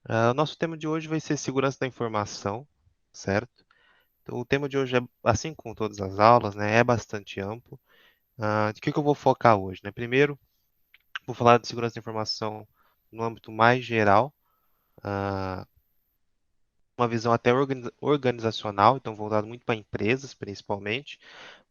O nosso tema de hoje vai ser segurança da informação, certo? Então, o tema de hoje é, assim como todas as aulas, né, é bastante amplo. De que eu vou focar hoje, né? Primeiro, vou falar de segurança da informação no âmbito mais geral, ah, uma visão até organizacional, então voltado muito para empresas, principalmente.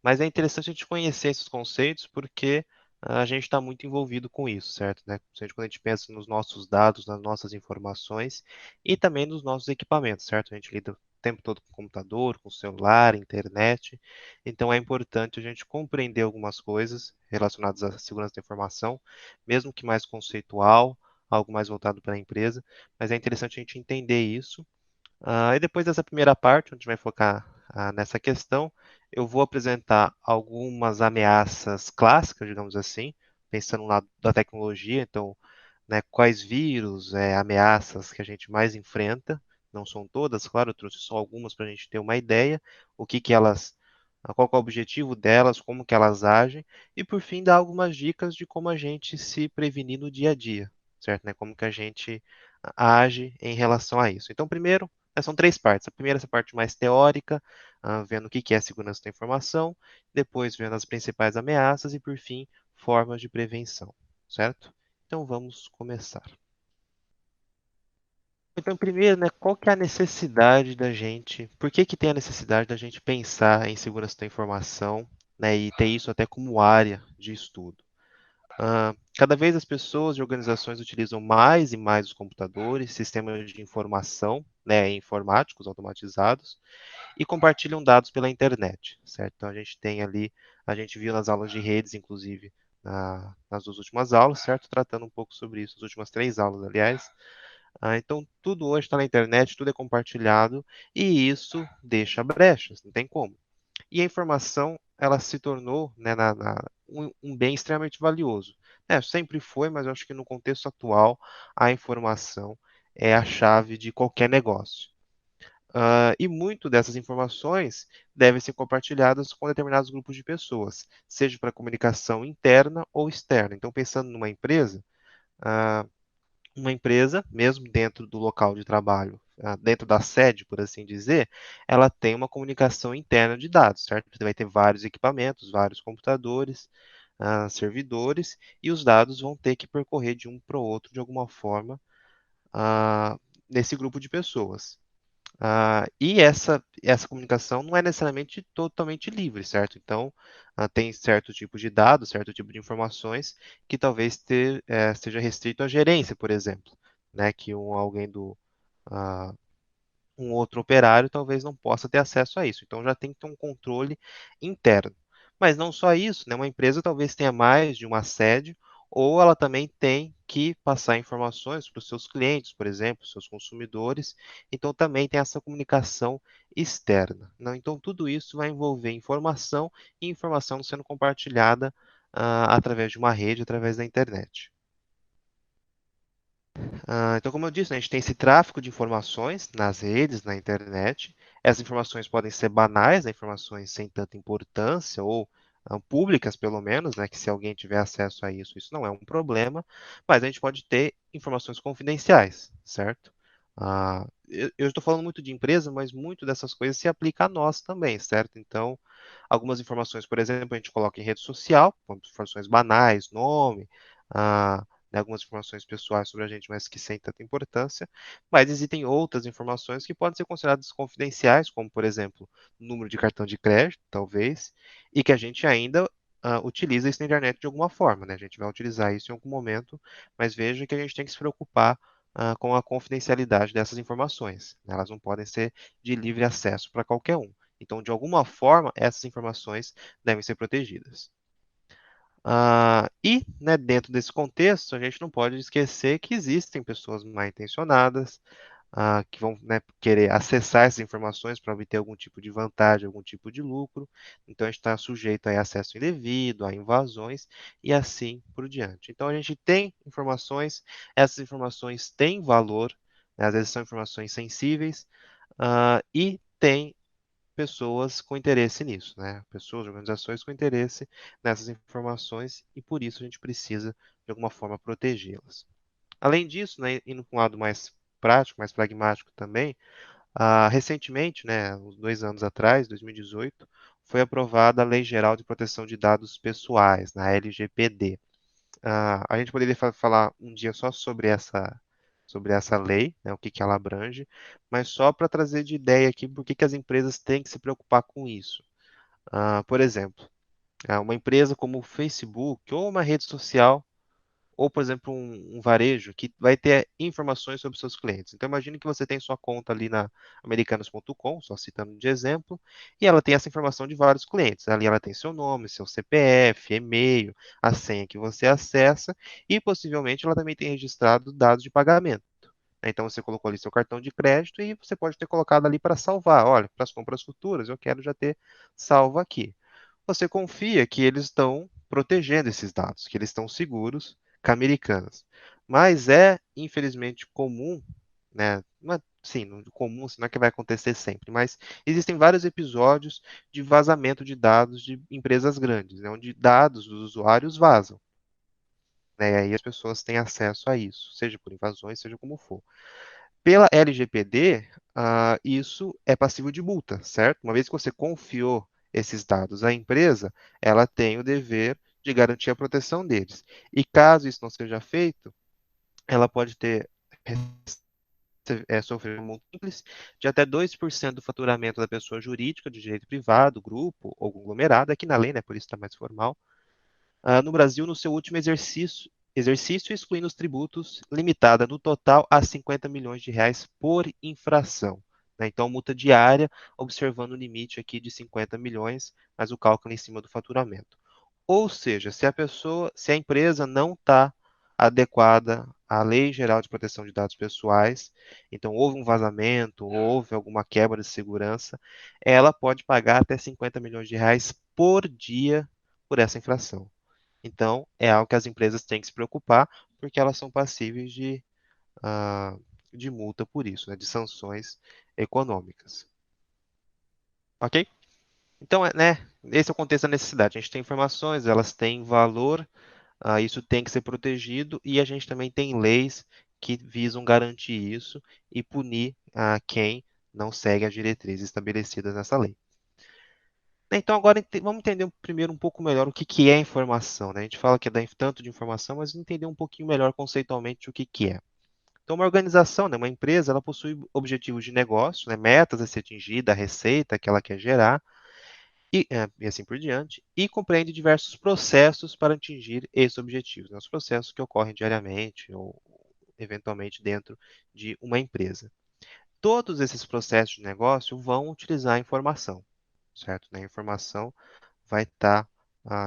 Mas é interessante a gente conhecer esses conceitos porque a gente está muito envolvido com isso, certo? Né? Quando a gente pensa nos nossos dados, nas nossas informações e também nos nossos equipamentos, certo? A gente lida o tempo todo com computador, com celular, internet. Então é importante a gente compreender algumas coisas relacionadas à segurança da informação, mesmo que mais conceitual, algo mais voltado para a empresa, mas é interessante a gente entender isso e depois dessa primeira parte, onde a gente vai focar nessa questão, eu vou apresentar algumas ameaças clássicas, digamos assim, pensando no lado da tecnologia. Então, né, quais vírus, ameaças que a gente mais enfrenta. Não são todas, claro, eu trouxe só algumas para a gente ter uma ideia, o que que elas, qual que é o objetivo delas, como que elas agem, e por fim dar algumas dicas de como a gente se prevenir no dia a dia, certo? Né? Como que a gente age em relação a isso. Então, primeiro, são três partes. A primeira é essa parte mais teórica, vendo o que que é segurança da informação, depois vendo as principais ameaças e, por fim, formas de prevenção, certo? Então vamos começar. Então, primeiro, né, qual que é a necessidade da gente, por que que tem a necessidade da gente pensar em segurança da informação, né, e ter isso até como área de estudo? Cada vez as pessoas e organizações utilizam mais e mais os computadores, sistemas de informação, né, informáticos automatizados, e compartilham dados pela internet, certo? Então a gente tem ali, a gente viu nas aulas de redes, inclusive, nas duas últimas aulas, certo? Tratando um pouco sobre isso, as últimas três aulas, aliás. Então tudo hoje está na internet, tudo é compartilhado, e isso deixa brechas, não tem como. E a informação, ela se tornou, né, um bem extremamente valioso. Sempre foi, mas eu acho que no contexto atual, a informação é a chave de qualquer negócio. E muito dessas informações devem ser compartilhadas com determinados grupos de pessoas, seja para comunicação interna ou externa. Então, pensando numa empresa, ah, uma empresa, mesmo dentro do local de trabalho, dentro da sede, por assim dizer, ela tem uma comunicação interna de dados, certo? Você vai ter vários equipamentos, vários computadores, servidores, e os dados vão ter que percorrer de um para o outro de alguma forma, nesse grupo de pessoas. E essa comunicação não é necessariamente totalmente livre, certo? Então, tem certo tipo de dados, certo tipo de informações que talvez seja restrito à gerência, por exemplo, né? Que alguém ah, um outro operário talvez não possa ter acesso a isso. Então, já tem que ter um controle interno. Mas não só isso, né? Uma empresa talvez tenha mais de uma sede, ou ela também tem que passar informações para os seus clientes, por exemplo, seus consumidores. Então, também tem essa comunicação externa. Não? Então, tudo isso vai envolver informação e informação sendo compartilhada através de uma rede, através da internet. Então, como eu disse, né, a gente tem esse tráfego de informações nas redes, na internet. Essas informações podem ser banais, né, informações sem tanta importância, ou públicas, pelo menos, né, que se alguém tiver acesso a isso, isso não é um problema. Mas a gente pode ter informações confidenciais, certo? Eu estou falando muito de empresa, mas muito dessas coisas se aplica a nós também, certo? Então, algumas informações, por exemplo, a gente coloca em rede social, como informações banais, nome, né, algumas informações pessoais sobre a gente, mas que sem tanta importância. Mas existem outras informações que podem ser consideradas confidenciais, como, por exemplo, número de cartão de crédito, talvez, e que a gente ainda utiliza isso na internet de alguma forma, né? A gente vai utilizar isso em algum momento, mas veja que a gente tem que se preocupar com a confidencialidade dessas informações, né? Elas não podem ser de livre acesso para qualquer um. Então, de alguma forma, essas informações devem ser protegidas. Né, dentro desse contexto, a gente não pode esquecer que existem pessoas mal intencionadas, que vão, né, querer acessar essas informações para obter algum tipo de vantagem, algum tipo de lucro. Então, a gente está sujeito a acesso indevido, a invasões e assim por diante. Então, a gente tem informações, essas informações têm valor, né, às vezes são informações sensíveis, e tem pessoas com interesse nisso, né? Pessoas, organizações com interesse nessas informações e por isso a gente precisa de alguma forma protegê-las. Além disso, né, indo para um lado mais prático, mais pragmático também, recentemente, né, uns 2 anos atrás, 2018, foi aprovada a Lei Geral de Proteção de Dados Pessoais, na LGPD. A gente poderia falar um dia só sobre essa lei, né, o que que ela abrange, mas só para trazer de ideia aqui por que que as empresas têm que se preocupar com isso. Por exemplo, uma empresa como o Facebook ou uma rede social ou, por exemplo, um varejo que vai ter informações sobre seus clientes. Então, imagine que você tem sua conta ali na americanas.com, só citando de exemplo, e ela tem essa informação de vários clientes. Ali ela tem seu nome, seu CPF, e-mail, a senha que você acessa e possivelmente ela também tem registrado dados de pagamento. Então, você colocou ali seu cartão de crédito e você pode ter colocado ali para salvar. Olha, para as compras futuras, eu quero já ter salvo aqui. Você confia que eles estão protegendo esses dados, que eles estão seguros com a Americanas. Mas é, infelizmente, comum, né? Não é, sim, comum, assim, não é que vai acontecer sempre, mas existem vários episódios de vazamento de dados de empresas grandes, né, onde dados dos usuários vazam. Né, e aí as pessoas têm acesso a isso, seja por invasões, seja como for. Pela LGPD, isso é passível de multa, certo? Uma vez que você confiou esses dados à empresa, ela tem o dever de garantir a proteção deles. E caso isso não seja feito, ela pode sofrer uma multa simples de até 2% do faturamento da pessoa jurídica de direito privado, grupo ou conglomerado, aqui na lei, né, por isso está mais formal, no Brasil no seu último exercício excluindo os tributos, limitada no total a 50 milhões de reais por infração. Né? Então, multa diária, observando o limite aqui de 50 milhões, mas o cálculo em cima do faturamento. Ou seja, se a empresa não está adequada à Lei Geral de Proteção de Dados Pessoais, então houve um vazamento, houve alguma quebra de segurança, ela pode pagar até 50 milhões de reais por dia por essa infração. Então, é algo que as empresas têm que se preocupar, porque elas são passíveis ah, de multa por isso, né, de sanções econômicas. Ok? Então, né, esse é o contexto da necessidade. A gente tem informações, elas têm valor, isso tem que ser protegido, e a gente também tem leis que visam garantir isso e punir quem não segue as diretrizes estabelecidas nessa lei. Então, agora vamos entender primeiro um pouco melhor o que que é informação, né? A gente fala que é tanto de informação, mas entender um pouquinho melhor conceitualmente o que que é. Então, uma organização, né, uma empresa, ela possui objetivos de negócio, né, metas a ser atingida, a receita que ela quer gerar, e assim por diante, e compreende diversos processos para atingir esses objetivos, né, os processos que ocorrem diariamente ou eventualmente dentro de uma empresa. Todos esses processos de negócio vão utilizar a informação, certo? Né? A informação vai estar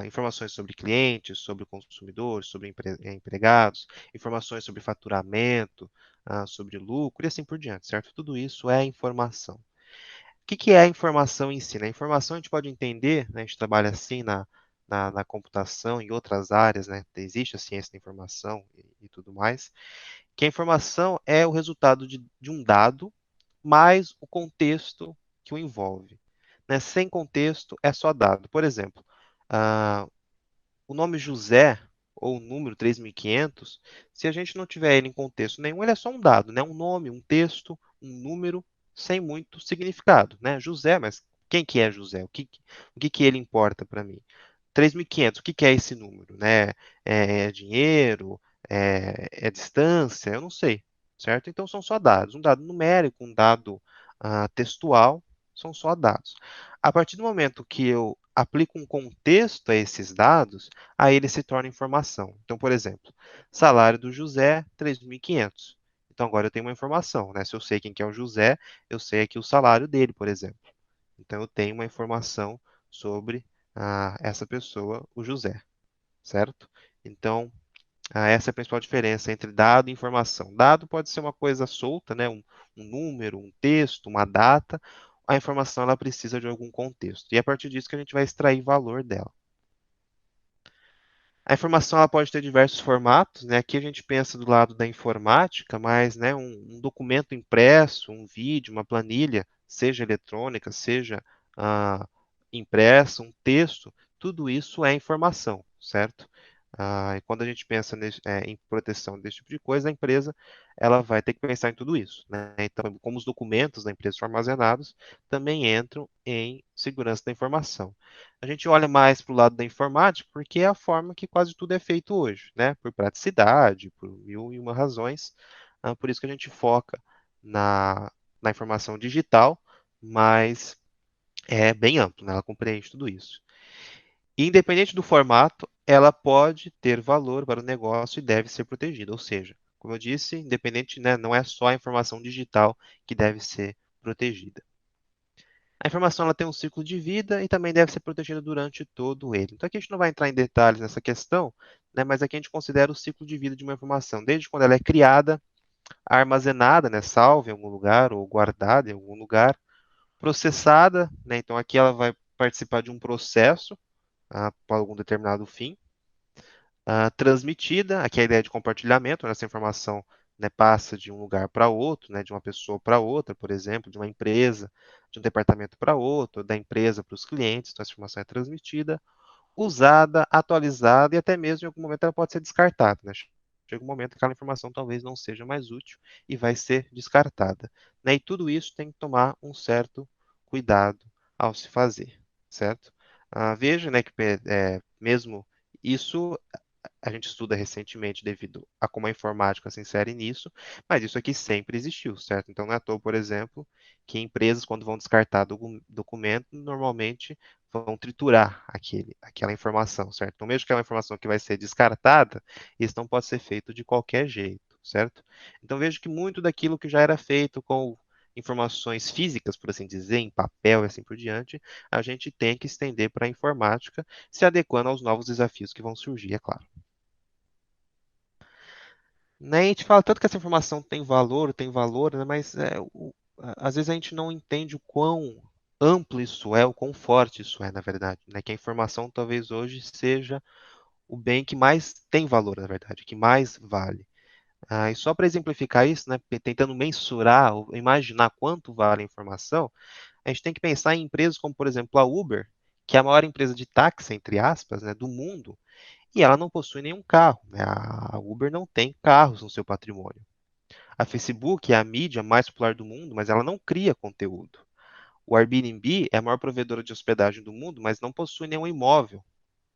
informações sobre clientes, sobre consumidores, sobre empregados, informações sobre faturamento, sobre lucro e assim por diante, certo? Tudo isso é informação. O que que é a informação em si? Né? A informação a gente pode entender, né? A gente trabalha assim na computação e outras áreas, né? Existe a ciência da informação e tudo mais, que a informação é o resultado de um dado mais o contexto que o envolve. Né? Sem contexto, é só dado. Por exemplo, ah, o nome José, ou o número 3.500, se a gente não tiver ele em contexto nenhum, ele é só um dado, né? Um nome, um texto, um número, sem muito significado. Né? José, mas quem que é José? O que que ele importa para mim? 3.500, o que que é esse número? Né? É dinheiro? É distância? Eu não sei, certo? Então são só dados. Um dado numérico, um dado textual, são só dados. A partir do momento que eu aplico um contexto a esses dados, aí ele se torna informação. Então, por exemplo, salário do José, 3.500. Então agora eu tenho uma informação, né? Se eu sei quem que é o José, eu sei aqui o salário dele, por exemplo. Então eu tenho uma informação sobre essa pessoa, o José, certo? Então, essa é a principal diferença entre dado e informação. Dado pode ser uma coisa solta, né? Um número, um texto, uma data. A informação ela precisa de algum contexto. E é a partir disso que a gente vai extrair valor dela. A informação ela pode ter diversos formatos, né? Aqui a gente pensa do lado da informática, mas né, um documento impresso, um vídeo, uma planilha, seja eletrônica, seja impresso, um texto, tudo isso é informação, certo? E quando a gente pensa em proteção desse tipo de coisa, a empresa ela vai ter que pensar em tudo isso, né? Então, como os documentos da empresa são armazenados, também entram em segurança da informação. A gente olha mais para o lado da informática porque é a forma que quase tudo é feito hoje, né? Por praticidade, por mil e uma razões. Por isso que a gente foca na, na informação digital, mas é bem amplo, né? Ela compreende tudo isso. E, independente do formato, ela pode ter valor para o negócio e deve ser protegida. Ou seja, como eu disse, independente, né, não é só a informação digital que deve ser protegida. A informação ela tem um ciclo de vida e também deve ser protegida durante todo ele. Então aqui a gente não vai entrar em detalhes nessa questão, né, mas aqui a gente considera o ciclo de vida de uma informação, desde quando ela é criada, armazenada, né, salva em algum lugar ou guardada em algum lugar, processada, né, então aqui ela vai participar de um processo para algum determinado fim, transmitida, aqui é a ideia de compartilhamento, né, essa informação, né, passa de um lugar para outro, né, de uma pessoa para outra, por exemplo, de uma empresa, de um departamento para outro, da empresa para os clientes, então essa informação é transmitida, usada, atualizada e até mesmo em algum momento ela pode ser descartada, né? Chega um momento que aquela informação talvez não seja mais útil e vai ser descartada, né? E tudo isso tem que tomar um certo cuidado ao se fazer, certo? Veja, né, que mesmo isso a gente estuda recentemente devido a como a informática se insere nisso, mas isso aqui sempre existiu, certo? Então não é à toa, por exemplo, que empresas, quando vão descartar documento, normalmente vão triturar aquela informação, certo? Então, mesmo que é uma informação que vai ser descartada, isso não pode ser feito de qualquer jeito, certo? Então, vejo que muito daquilo que já era feito com informações físicas, por assim dizer, em papel e assim por diante, a gente tem que estender para a informática, se adequando aos novos desafios que vão surgir, é claro. Né, a gente fala tanto que essa informação tem valor, né, mas às vezes a gente não entende o quão amplo isso é, o quão forte isso é, na verdade, né, que a informação talvez hoje seja o bem que mais tem valor, na verdade, que mais vale. E só para exemplificar isso, né, tentando mensurar ou imaginar quanto vale a informação, a gente tem que pensar em empresas como, por exemplo, a Uber, que é a maior empresa de táxi, entre aspas, né, do mundo, e ela não possui nenhum carro, né? A Uber não tem carros no seu patrimônio. A Facebook é a mídia mais popular do mundo, mas ela não cria conteúdo. O Airbnb é a maior provedora de hospedagem do mundo, mas não possui nenhum imóvel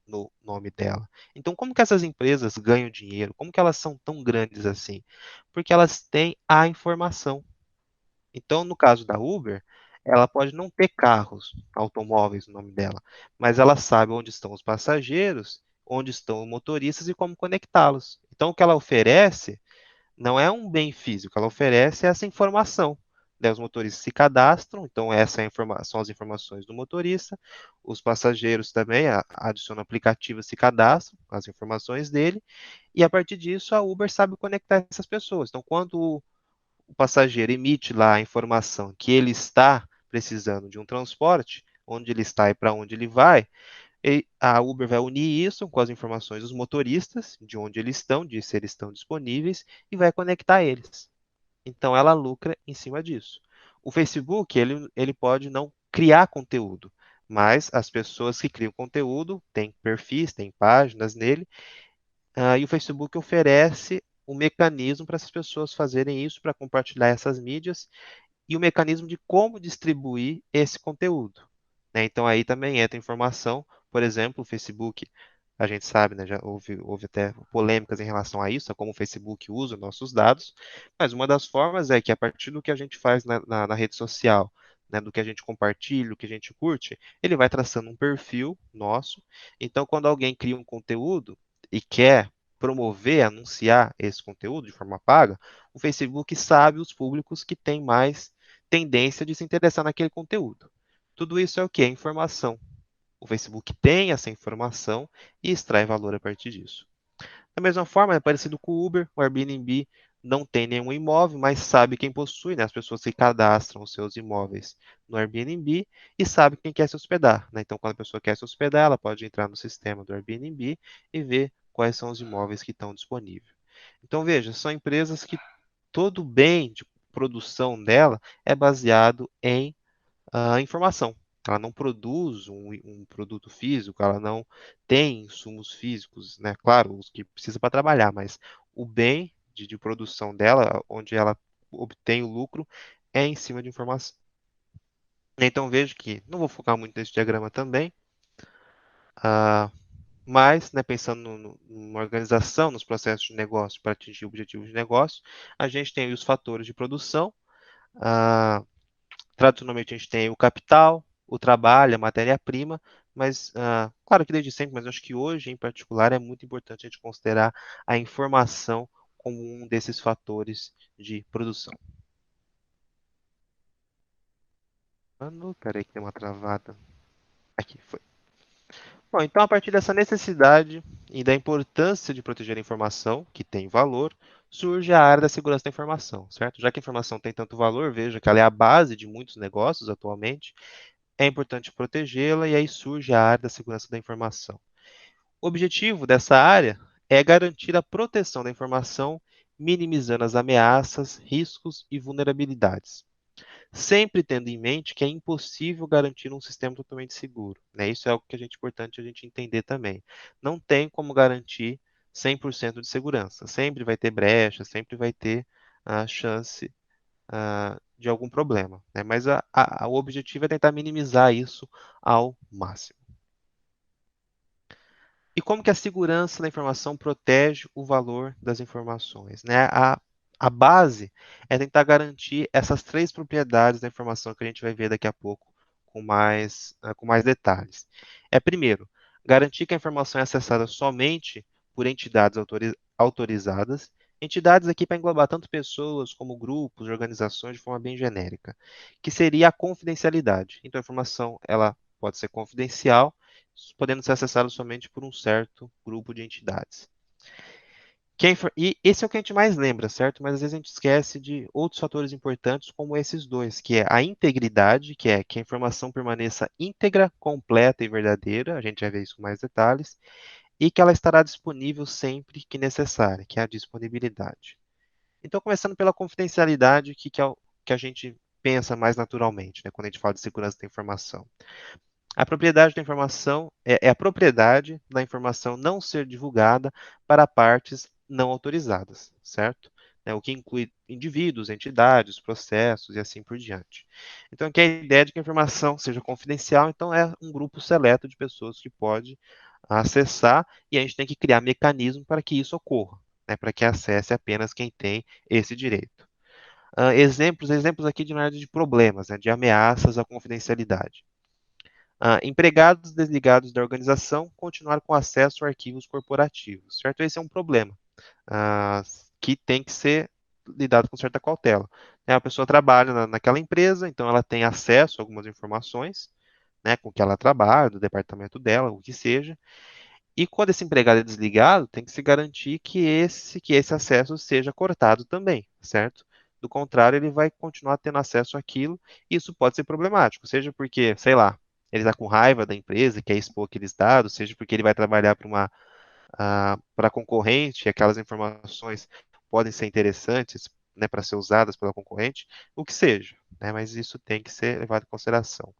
no nome dela. Então, como que essas empresas ganham dinheiro? Como que elas são tão grandes assim? Porque elas têm a informação. Então, no caso da Uber, ela pode não ter carros, automóveis no nome dela, mas ela sabe onde estão os passageiros, onde estão os motoristas e como conectá-los. Então, o que ela oferece não é um bem físico, ela oferece essa informação. Né? Os motoristas se cadastram, então essa é são as informações do motorista. Os passageiros também adicionam aplicativos, se cadastram, as informações dele, e a partir disso a Uber sabe conectar essas pessoas. Então, quando o passageiro emite lá a informação que ele está precisando de um transporte, onde ele está e para onde ele vai, e a Uber vai unir isso com as informações dos motoristas, de onde eles estão, de se eles estão disponíveis, e vai conectar eles. Então ela lucra em cima disso. O Facebook, ele pode não criar conteúdo, mas as pessoas que criam conteúdo têm perfis, têm páginas nele, e o Facebook oferece um mecanismo para essas pessoas fazerem isso, para compartilhar essas mídias, e o mecanismo de como distribuir esse conteúdo. Né? Então aí também entra informação, por exemplo, o Facebook, a gente sabe, né, já houve até polêmicas em relação a isso, a como o Facebook usa nossos dados, mas uma das formas é que a partir do que a gente faz na rede social, né, do que a gente compartilha, do que a gente curte, ele vai traçando um perfil nosso. Então, quando alguém cria um conteúdo e quer promover, anunciar esse conteúdo de forma paga, o Facebook sabe os públicos que têm mais tendência de se interessar naquele conteúdo. Tudo isso é o que? É informação. O Facebook tem essa informação e extrai valor a partir disso. Da mesma forma, é parecido com o Uber, o Airbnb não tem nenhum imóvel, mas sabe quem possui, né? As pessoas que cadastram os seus imóveis no Airbnb e sabe quem quer se hospedar, né? Então, quando a pessoa quer se hospedar, ela pode entrar no sistema do Airbnb e ver quais são os imóveis que estão disponíveis. Então, veja, são empresas que todo o bem de produção dela é baseado em informação. ela não produz um produto físico, ela não tem insumos físicos, né? Claro, os que precisa para trabalhar, mas o bem de produção dela, onde ela obtém o lucro, é em cima de informação. Então vejo que, não vou focar muito nesse diagrama também, ah, mas, né, pensando numa organização, nos processos de negócio para atingir objetivos de negócio, a gente tem os fatores de produção. ah, Tradicionalmente a gente tem o capital, o trabalho, a matéria-prima, mas, claro que desde sempre, mas acho que hoje em particular é muito importante a gente considerar a informação como um desses fatores de produção. Peraí que tem uma travada. Aqui, foi. Bom, então a partir dessa necessidade e da importância de proteger a informação, que tem valor, surge a área da segurança da informação, certo? Já que a informação tem tanto valor, veja que ela é a base de muitos negócios atualmente, é importante protegê-la e aí surge a área da segurança da informação. O objetivo dessa área é garantir a proteção da informação, minimizando as ameaças, riscos e vulnerabilidades, sempre tendo em mente que é impossível garantir um sistema totalmente seguro, né? Isso é algo que é importante a gente entender também. Não tem como garantir 100% de segurança. Sempre vai ter brecha, sempre vai ter a chance de algum problema, né? Mas o objetivo é tentar minimizar isso ao máximo. E como que a segurança da informação protege o valor das informações, né? A base é tentar garantir essas três propriedades da informação que a gente vai ver daqui a pouco com mais detalhes. Primeiro, garantir que a informação é acessada somente por entidades autorizadas. Entidades aqui para englobar tanto pessoas como grupos, organizações de forma bem genérica, que seria a confidencialidade. Então, a informação ela pode ser confidencial, podendo ser acessado somente por um certo grupo de entidades. E esse é o que a gente mais lembra, certo? Mas às vezes a gente esquece de outros fatores importantes, como esses dois, que é a integridade, que é que a informação permaneça íntegra, completa e verdadeira, a gente vai ver isso com mais detalhes, e que ela estará disponível sempre que necessária, que é a disponibilidade. Então, começando pela confidencialidade, que é o que a gente pensa mais naturalmente, né, quando a gente fala de segurança da informação. A propriedade da informação é a propriedade da informação não ser divulgada para partes não autorizadas, certo? O que inclui indivíduos, entidades, processos e assim por diante. Então, aqui é a ideia de que a informação seja confidencial, então é um grupo seleto de pessoas que pode acessar e a gente tem que criar mecanismos para que isso ocorra, né, para que acesse apenas quem tem esse direito. Exemplos aqui de uma área de problemas, né, de ameaças à confidencialidade. Empregados desligados da organização continuar com acesso a arquivos corporativos, certo? Esse é um problema ah, que tem que ser lidado com certa cautela. A pessoa trabalha naquela empresa, então ela tem acesso a algumas informações, né, com que ela trabalha, do departamento dela, o que seja, e quando esse empregado é desligado, tem que se garantir que esse acesso seja cortado também, certo? Do contrário, ele vai continuar tendo acesso àquilo, e isso pode ser problemático, seja porque, sei lá, ele está com raiva da empresa, quer expor aqueles dados, seja porque ele vai trabalhar para concorrente, e aquelas informações podem ser interessantes, né, para ser usadas pela concorrente, o que seja, né, mas isso tem que ser levado em consideração.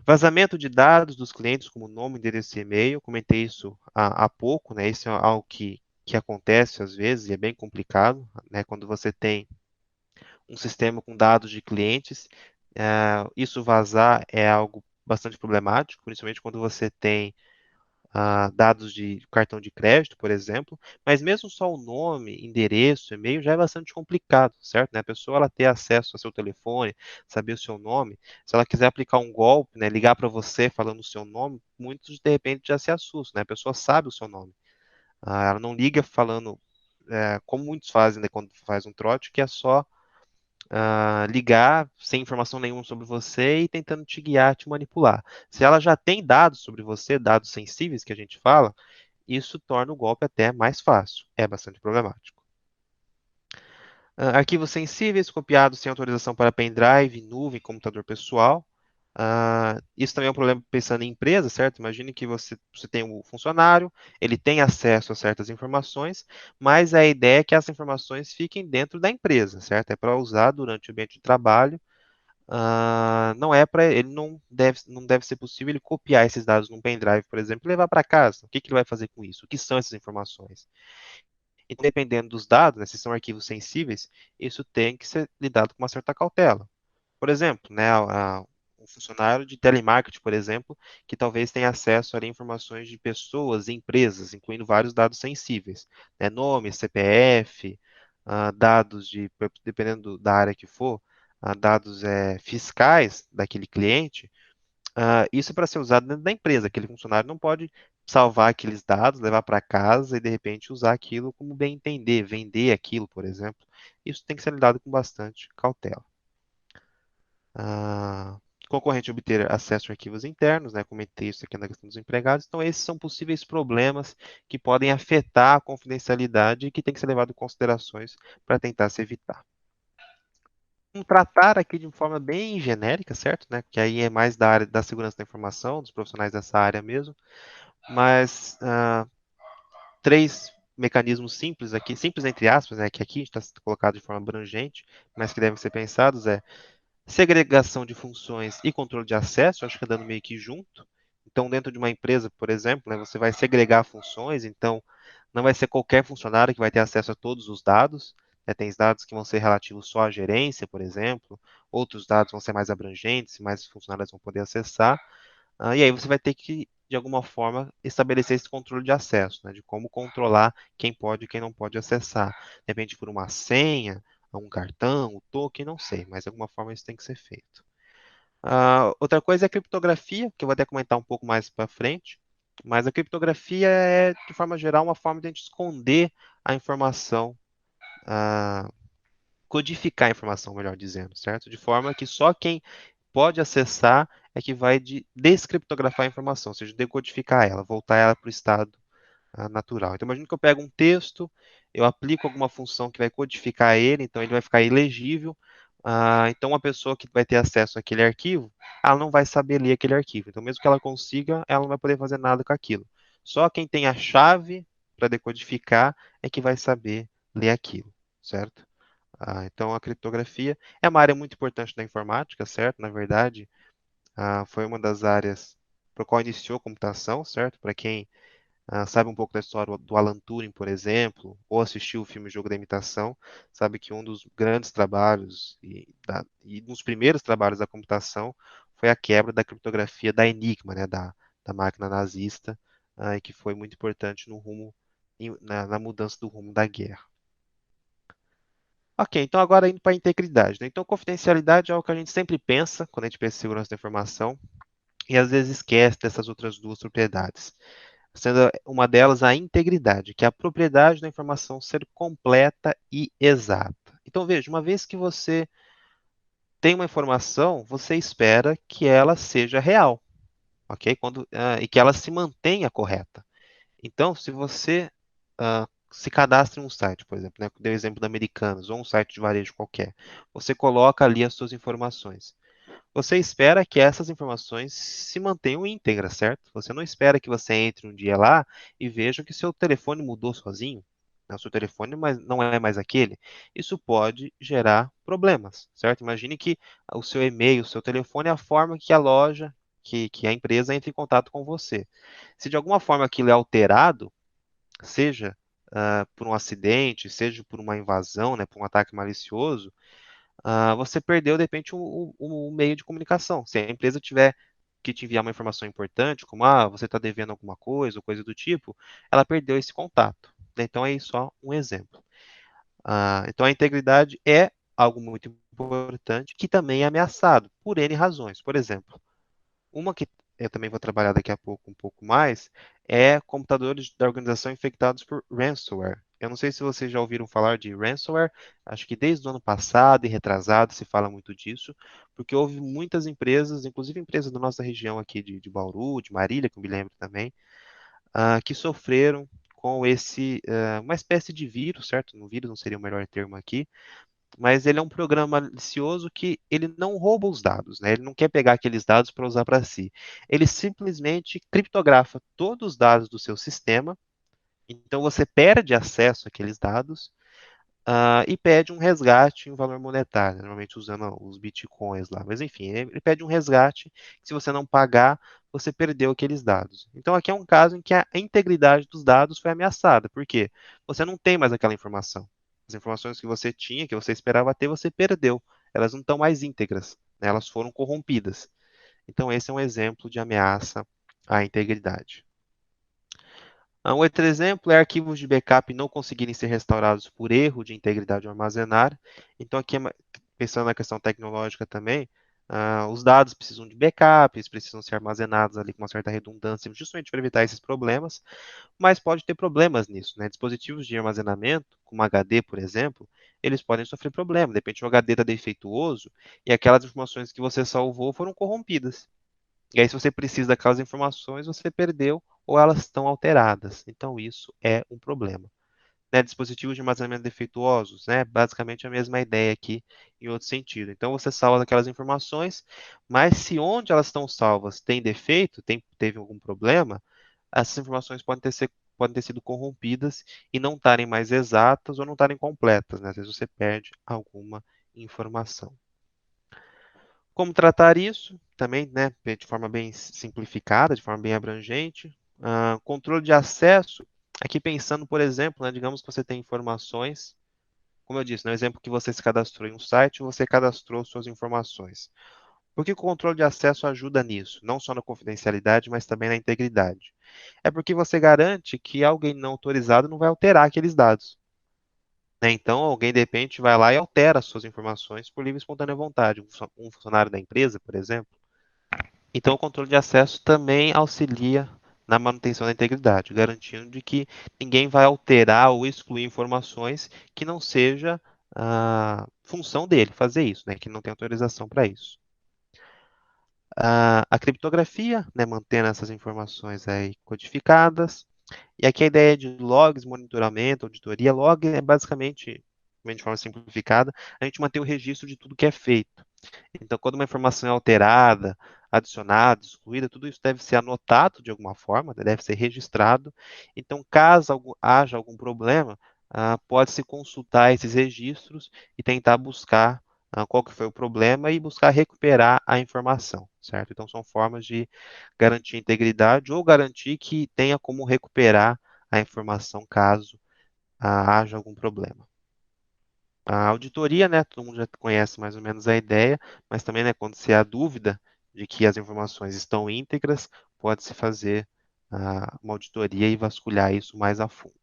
Vazamento de dados dos clientes, como nome, endereço e e-mail, comentei isso há pouco, né? Isso é algo que acontece às vezes e é bem complicado, né? Quando você tem um sistema com dados de clientes, isso vazar é algo bastante problemático, principalmente quando você tem dados de cartão de crédito, por exemplo, mas mesmo só o nome, endereço, e-mail já é bastante complicado, certo? Né? A pessoa ela ter acesso ao seu telefone, saber o seu nome, se ela quiser aplicar um golpe, né, ligar para você falando o seu nome, muitos de repente já se assustam, né? A pessoa sabe o seu nome. Ela não liga falando, como muitos fazem, né, quando faz um trote, que é só ligar sem informação nenhuma sobre você e tentando te guiar, te manipular. Se ela já tem dados sobre você, dados sensíveis que a gente fala, isso torna o golpe até mais fácil. É bastante problemático. Arquivos sensíveis copiados sem autorização para pendrive, nuvem, computador pessoal. Isso também é um problema pensando em empresa, certo? Imagine que você tem um funcionário, ele tem acesso a certas informações, mas a ideia é que essas informações fiquem dentro da empresa, certo? É para usar durante o ambiente de trabalho, não é para ele não deve ser possível ele copiar esses dados num pendrive, por exemplo, e levar para casa. O que que ele vai fazer com isso? O que são essas informações? Então, dependendo dos dados, né, se são arquivos sensíveis, isso tem que ser lidado com uma certa cautela. Por exemplo, né, um funcionário de telemarketing, por exemplo, que talvez tenha acesso a informações de pessoas, empresas, incluindo vários dados sensíveis, né, nome, CPF, dados dependendo da área que for, dados fiscais daquele cliente. Isso é para ser usado dentro da empresa. Aquele funcionário não pode salvar aqueles dados, levar para casa e de repente usar aquilo como bem entender, vender aquilo, por exemplo. Isso tem que ser lidado com bastante cautela. Ah, Concorrente obter acesso a arquivos internos, né? Comentei isso aqui na questão dos empregados. Então, esses são possíveis problemas que podem afetar a confidencialidade e que tem que ser levado em considerações para tentar se evitar. Vamos tratar aqui de forma bem genérica, certo? Né? Que aí é mais da área da segurança da informação, dos profissionais dessa área mesmo. Mas três mecanismos simples aqui, simples entre aspas, né? Que aqui está colocado de forma abrangente, mas que devem ser pensados segregação de funções e controle de acesso, acho que é dando meio que junto. Então, dentro de uma empresa, por exemplo, né, você vai segregar funções, então não vai ser qualquer funcionário que vai ter acesso a todos os dados. Né, tem dados que vão ser relativos só à gerência, por exemplo, outros dados vão ser mais abrangentes, mais funcionários vão poder acessar. E aí você vai ter que, de alguma forma, estabelecer esse controle de acesso, né, de como controlar quem pode e quem não pode acessar. De repente, por uma senha, um cartão, um token, não sei, mas de alguma forma isso tem que ser feito. Outra coisa é a criptografia, que eu vou até comentar um pouco mais para frente, mas a criptografia é, de forma geral, uma forma de a gente esconder a informação, ah, codificar a informação, melhor dizendo, certo? De forma que só quem pode acessar é que vai descriptografar a informação, ou seja, decodificar ela, voltar ela para o estado natural. Então, imagina que eu pego um texto, eu aplico alguma função que vai codificar ele, então ele vai ficar ilegível. Então, uma pessoa que vai ter acesso àquele arquivo, ela não vai saber ler aquele arquivo. Então, mesmo que ela consiga, ela não vai poder fazer nada com aquilo. Só quem tem a chave para decodificar é que vai saber ler aquilo, certo? Então, a criptografia é uma área muito importante da informática, certo? Na verdade, foi uma das áreas para a qual iniciou a computação, certo? Para quem sabe um pouco da história do Alan Turing, por exemplo, ou assistiu o filme Jogo da Imitação, sabe que um dos grandes trabalhos e dos primeiros trabalhos da computação foi a quebra da criptografia da Enigma, né? Da máquina nazista, e que foi muito importante no rumo, na mudança do rumo da guerra. Ok, então agora indo para a integridade, né? Então, confidencialidade é algo que a gente sempre pensa quando a gente pensa em segurança da informação e às vezes esquece dessas outras duas propriedades, sendo uma delas a integridade, que é a propriedade da informação ser completa e exata. Então, veja, uma vez que você tem uma informação, você espera que ela seja real, ok? E que ela se mantenha correta. Então, se você se cadastra em um site, por exemplo, né, dei o exemplo da Americanas, ou um site de varejo qualquer, você coloca ali as suas informações. Você espera que essas informações se mantenham íntegras, certo? Você não espera que você entre um dia lá e veja que seu telefone mudou sozinho. Né? O seu telefone não é mais aquele. Isso pode gerar problemas, certo? Imagine que o seu e-mail, o seu telefone é a forma que a loja, que a empresa entra em contato com você. Se de alguma forma aquilo é alterado, seja por um acidente, seja por uma invasão, né, por um ataque malicioso, você perdeu, de repente, o meio de comunicação. Se a empresa tiver que te enviar uma informação importante, como você está devendo alguma coisa, ou coisa do tipo, ela perdeu esse contato. Então, aí só um exemplo. Então, a integridade é algo muito importante que também é ameaçado por N razões. Por exemplo, uma que eu também vou trabalhar daqui a pouco um pouco mais é computadores da organização infectados por ransomware. Eu não sei se vocês já ouviram falar de ransomware, acho que desde o ano passado e retrasado se fala muito disso, porque houve muitas empresas, inclusive empresas da nossa região aqui de Bauru, de Marília, que eu me lembro também, que sofreram com uma espécie de vírus, certo? Um vírus não seria o melhor termo aqui, mas ele é um programa malicioso que ele não rouba os dados, né? Ele não quer pegar aqueles dados para usar para si. Ele simplesmente criptografa todos os dados do seu sistema, então você perde acesso àqueles dados, e pede um resgate em valor monetário, normalmente usando os bitcoins lá. Mas enfim, ele pede um resgate, que se você não pagar, você perdeu aqueles dados. Então aqui é um caso em que a integridade dos dados foi ameaçada. Por quê? Você não tem mais aquela informação. As informações que você tinha, que você esperava ter, você perdeu. Elas não estão mais íntegras, né? Elas foram corrompidas. Então esse é um exemplo de ameaça à integridade. Um outro exemplo é arquivos de backup não conseguirem ser restaurados por erro de integridade ao armazenar. Então, aqui, pensando na questão tecnológica também, os dados precisam de backup, eles precisam ser armazenados ali com uma certa redundância, justamente para evitar esses problemas, mas pode ter problemas nisso, né? Dispositivos de armazenamento, como HD, por exemplo, eles podem sofrer problema. De repente, o HD está defeituoso e aquelas informações que você salvou foram corrompidas. E aí, se você precisa daquelas informações, você perdeu ou elas estão alteradas. Então, isso é um problema. Né, dispositivos de armazenamento defeituosos, né? Basicamente a mesma ideia aqui em outro sentido. Então, você salva aquelas informações, mas se onde elas estão salvas tem defeito, teve algum problema, essas informações podem ter sido corrompidas e não estarem mais exatas ou não estarem completas, né? Às vezes você perde alguma informação. Como tratar isso? Também, né, de forma bem simplificada, de forma bem abrangente. Controle de acesso, aqui pensando, por exemplo, né, digamos que você tem informações, como eu disse, no exemplo que você se cadastrou em um site, você cadastrou suas informações. Por que o controle de acesso ajuda nisso? Não só na confidencialidade, mas também na integridade. É porque você garante que alguém não autorizado não vai alterar aqueles dados. Né? Então, alguém de repente vai lá e altera as suas informações por livre e espontânea vontade. Um funcionário da empresa, por exemplo. Então, o controle de acesso também auxilia na manutenção da integridade, garantindo de que ninguém vai alterar ou excluir informações que não seja a função dele fazer isso, né? Que não tem autorização para isso. A criptografia, né? Mantendo essas informações aí codificadas. E aqui a ideia de logs, monitoramento, auditoria. Log é basicamente, de forma simplificada, a gente manter o registro de tudo que é feito. Então, quando uma informação é alterada, adicionada, excluída, tudo isso deve ser anotado de alguma forma, né, deve ser registrado. Então, caso haja algum problema, pode-se consultar esses registros e tentar buscar qual que foi o problema e buscar recuperar a informação, certo? Então, são formas de garantir a integridade ou garantir que tenha como recuperar a informação caso haja algum problema. A auditoria, né, todo mundo já conhece mais ou menos a ideia, mas também, né, quando se há dúvida de que as informações estão íntegras, pode-se fazer uma auditoria e vasculhar isso mais a fundo.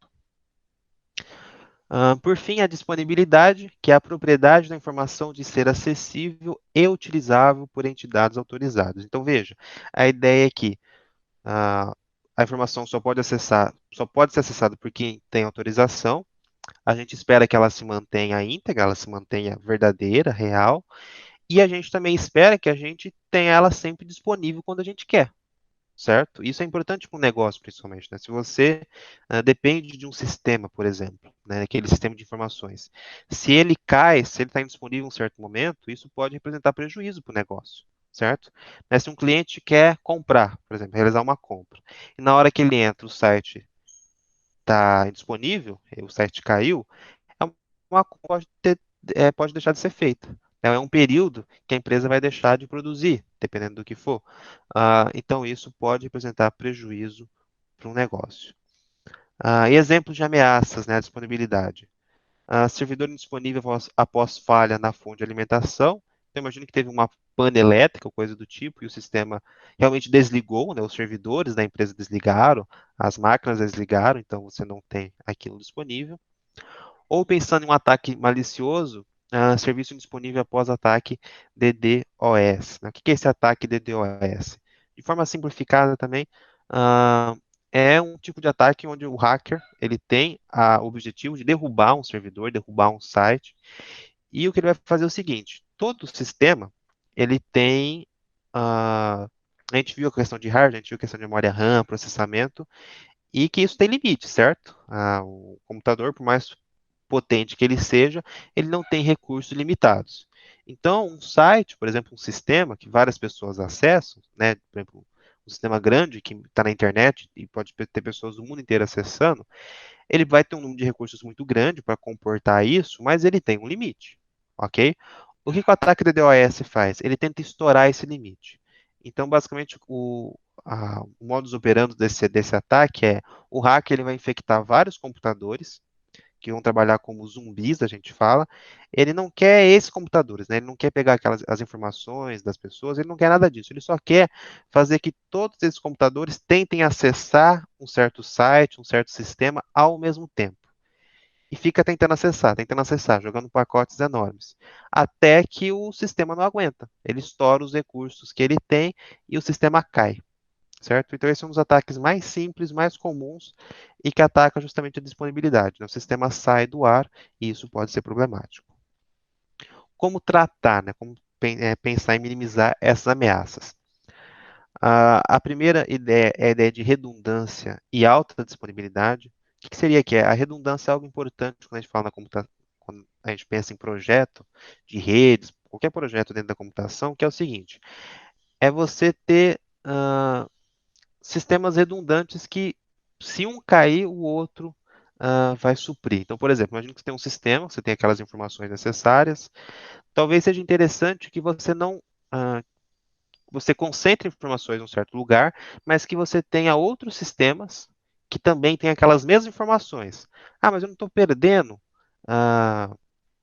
Por fim, a disponibilidade, que é a propriedade da informação de ser acessível e utilizável por entidades autorizadas. Então, veja, a ideia é que a informação só pode ser acessada por quem tem autorização. A gente espera que ela se mantenha íntegra, ela se mantenha verdadeira, real, e a gente também espera que a gente tenha ela sempre disponível quando a gente quer, certo? Isso é importante para um negócio, principalmente, né? Se você depende de um sistema, por exemplo, né, aquele sistema de informações, se ele cai, se ele está indisponível em um certo momento, isso pode representar prejuízo para o negócio, certo? Mas se um cliente quer comprar, por exemplo, realizar uma compra, e na hora que ele entra, o site está indisponível, o site caiu, é uma pode pode deixar de ser feita. É um período que a empresa vai deixar de produzir, dependendo do que for. Então, isso pode representar prejuízo para um negócio. E exemplos de ameaças, né, à disponibilidade. Servidor indisponível após falha na fonte de alimentação. Então, imagino que teve uma pane elétrica ou coisa do tipo, e o sistema realmente desligou, né, os servidores da empresa desligaram, as máquinas desligaram, então você não tem aquilo disponível. Ou pensando em um ataque malicioso, serviço indisponível após ataque DDoS. Né? O que é esse ataque DDoS? De forma simplificada também, ah, é um tipo de ataque onde o hacker ele tem o objetivo de derrubar um servidor, derrubar um site, e o que ele vai fazer é o seguinte: todo sistema ele tem a gente viu a questão de hardware, a gente viu a questão de memória RAM, processamento, e que isso tem limite, certo? O computador, por mais potente que ele seja, ele não tem recursos limitados. Então, um site, por exemplo, um sistema que várias pessoas acessam, né, por exemplo, um sistema grande que está na internet e pode ter pessoas do mundo inteiro acessando, ele vai ter um número de recursos muito grande para comportar isso, mas ele tem um limite, ok? O que que o ataque DDoS faz? Ele tenta estourar esse limite. Então, basicamente, o modus operandi desse ataque é o hacker ele vai infectar vários computadores que vão trabalhar como zumbis, a gente fala. Ele não quer esses computadores, né? Ele não quer pegar as informações das pessoas, ele não quer nada disso. Ele só quer fazer que todos esses computadores tentem acessar um certo site, um certo sistema ao mesmo tempo. E fica tentando acessar, jogando pacotes enormes, até que o sistema não aguenta. Ele estoura os recursos que ele tem e o sistema cai, certo? Então, esse é um dos ataques mais simples, mais comuns e que ataca justamente a disponibilidade, né? O sistema sai do ar e isso pode ser problemático. Como tratar, né? Como pensar em minimizar essas ameaças? A primeira ideia é a ideia de redundância e alta disponibilidade. O que seria que é? A redundância é algo importante quando a gente fala na computação, quando a gente pensa em projeto de redes, qualquer projeto dentro da computação, que é o seguinte: é você ter sistemas redundantes que, se um cair, o outro vai suprir. Então, por exemplo, imagine que você tem um sistema, você tem aquelas informações necessárias. Talvez seja interessante que você não você concentre informações em um certo lugar, mas que você tenha outros sistemas que também têm aquelas mesmas informações. Ah, mas eu não estou perdendo ah,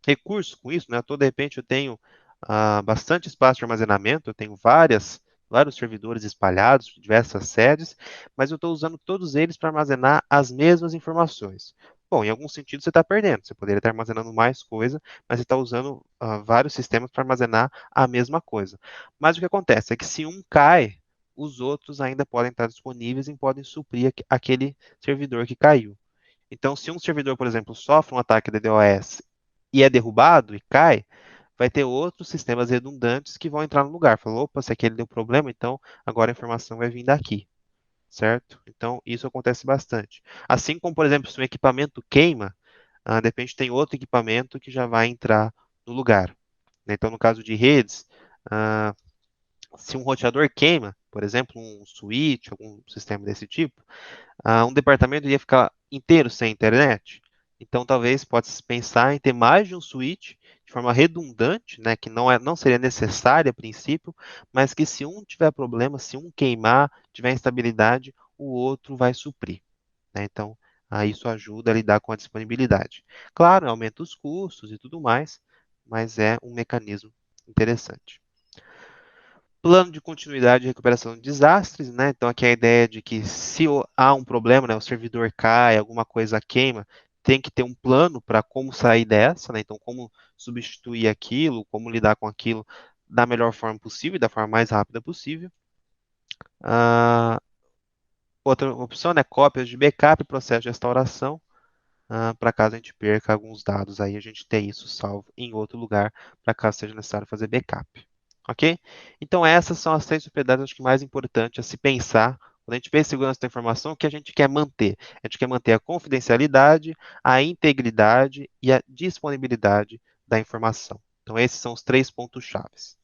recurso com isso, né? De repente eu tenho bastante espaço de armazenamento, eu tenho vários servidores espalhados, diversas sedes, mas eu estou usando todos eles para armazenar as mesmas informações. Bom, em algum sentido você está perdendo, você poderia estar armazenando mais coisa, mas você está usando vários sistemas para armazenar a mesma coisa. Mas o que acontece é que se um cai, os outros ainda podem estar disponíveis e podem suprir aquele servidor que caiu. Então, se um servidor, por exemplo, sofre um ataque DDoS e é derrubado e cai, vai ter outros sistemas redundantes que vão entrar no lugar. Falou, opa, se aquele deu problema, então agora a informação vai vir daqui, certo? Então, isso acontece bastante. Assim como, por exemplo, se um equipamento queima, de repente tem outro equipamento que já vai entrar no lugar, né? Então, no caso de redes, ah, se um roteador queima, por exemplo, um switch, algum sistema desse tipo, um departamento ia ficar inteiro sem internet. Então, talvez pode-se pensar em ter mais de um switch de forma redundante, né, que não seria necessária a princípio, mas que se um tiver problema, se um queimar, tiver instabilidade, o outro vai suprir, né? Então, isso ajuda a lidar com a disponibilidade. Claro, aumenta os custos e tudo mais, mas é um mecanismo interessante. Plano de continuidade e recuperação de desastres, né? Então, aqui é a ideia de que se há um problema, né, o servidor cai, alguma coisa queima, tem que ter um plano para como sair dessa, né? Então, como substituir aquilo, como lidar com aquilo da melhor forma possível, da forma mais rápida possível. Ah, outra opção, né, cópias de backup e processo de restauração, para caso a gente perca alguns dados aí, a gente tem isso salvo em outro lugar, para caso seja necessário fazer backup. Ok? Então, essas são as três propriedades acho que mais importantes a se pensar quando a gente pensa em segurança da informação, o que a gente quer manter? A gente quer manter a confidencialidade, a integridade e a disponibilidade da informação. Então, esses são os três pontos chaves.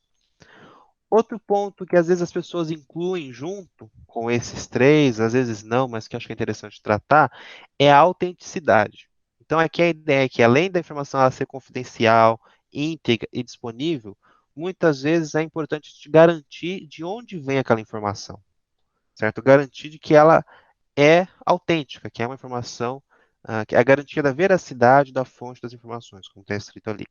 Outro ponto que às vezes as pessoas incluem junto com esses três, às vezes não, mas que eu acho que é interessante tratar, é a autenticidade. Então, aqui a ideia é que, além da informação ela ser confidencial, íntegra e disponível, muitas vezes é importante te garantir de onde vem aquela informação, certo? Garantir de que ela é autêntica, que é uma informação, que é a garantia da veracidade da fonte das informações, como está escrito ali.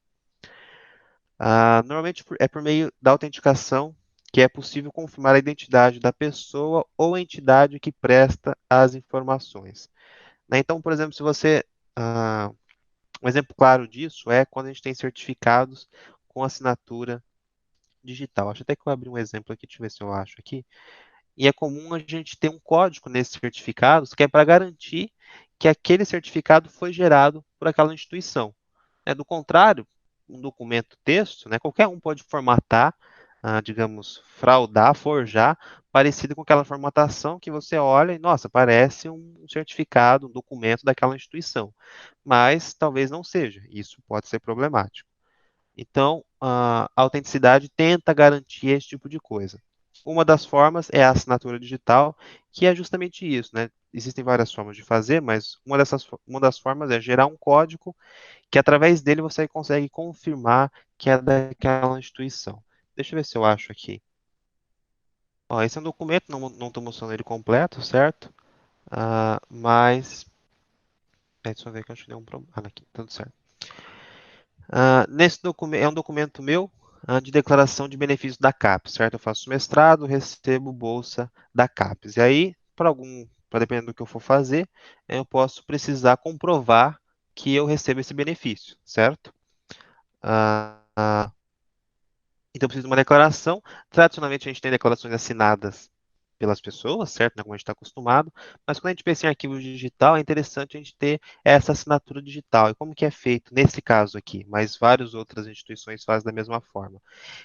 Normalmente é por meio da autenticação que é possível confirmar a identidade da pessoa ou entidade que presta as informações, né? Então, por exemplo, se você. Um exemplo claro disso é quando a gente tem certificados com assinatura digital. Acho até que eu abri um exemplo aqui, deixa eu ver se eu acho aqui. E é comum a gente ter um código nesses certificados que é para garantir que aquele certificado foi gerado por aquela instituição, né? Do contrário, um documento texto, né, qualquer um pode formatar, digamos, fraudar, forjar, parecido com aquela formatação que você olha e, nossa, parece um certificado, um documento daquela instituição. Mas talvez não seja. Isso pode ser problemático. Então, a autenticidade tenta garantir esse tipo de coisa. uma das formas é a assinatura digital, que é justamente isso, né? Existem várias formas de fazer, mas uma das formas é gerar um código que através dele você consegue confirmar que é daquela instituição. Deixa eu ver se eu acho aqui. Ó, esse é um documento, não estou mostrando ele completo, certo? Mas. Deixa eu ver que eu acho que deu um problema. Aqui, tudo certo. Nesse documento, é um documento meu de declaração de benefícios da CAPES, certo? Eu faço mestrado, recebo bolsa da CAPES. E aí, para dependendo do que eu for fazer, eu posso precisar comprovar que eu recebo esse benefício, certo? Ah, ah, então, eu preciso de uma declaração. Tradicionalmente, a gente tem declarações assinadas pelas pessoas, certo? Né, como a gente está acostumado. Mas quando a gente pensa em arquivo digital, é interessante a gente ter essa assinatura digital. E como que é feito nesse caso aqui? Mas várias outras instituições fazem da mesma forma.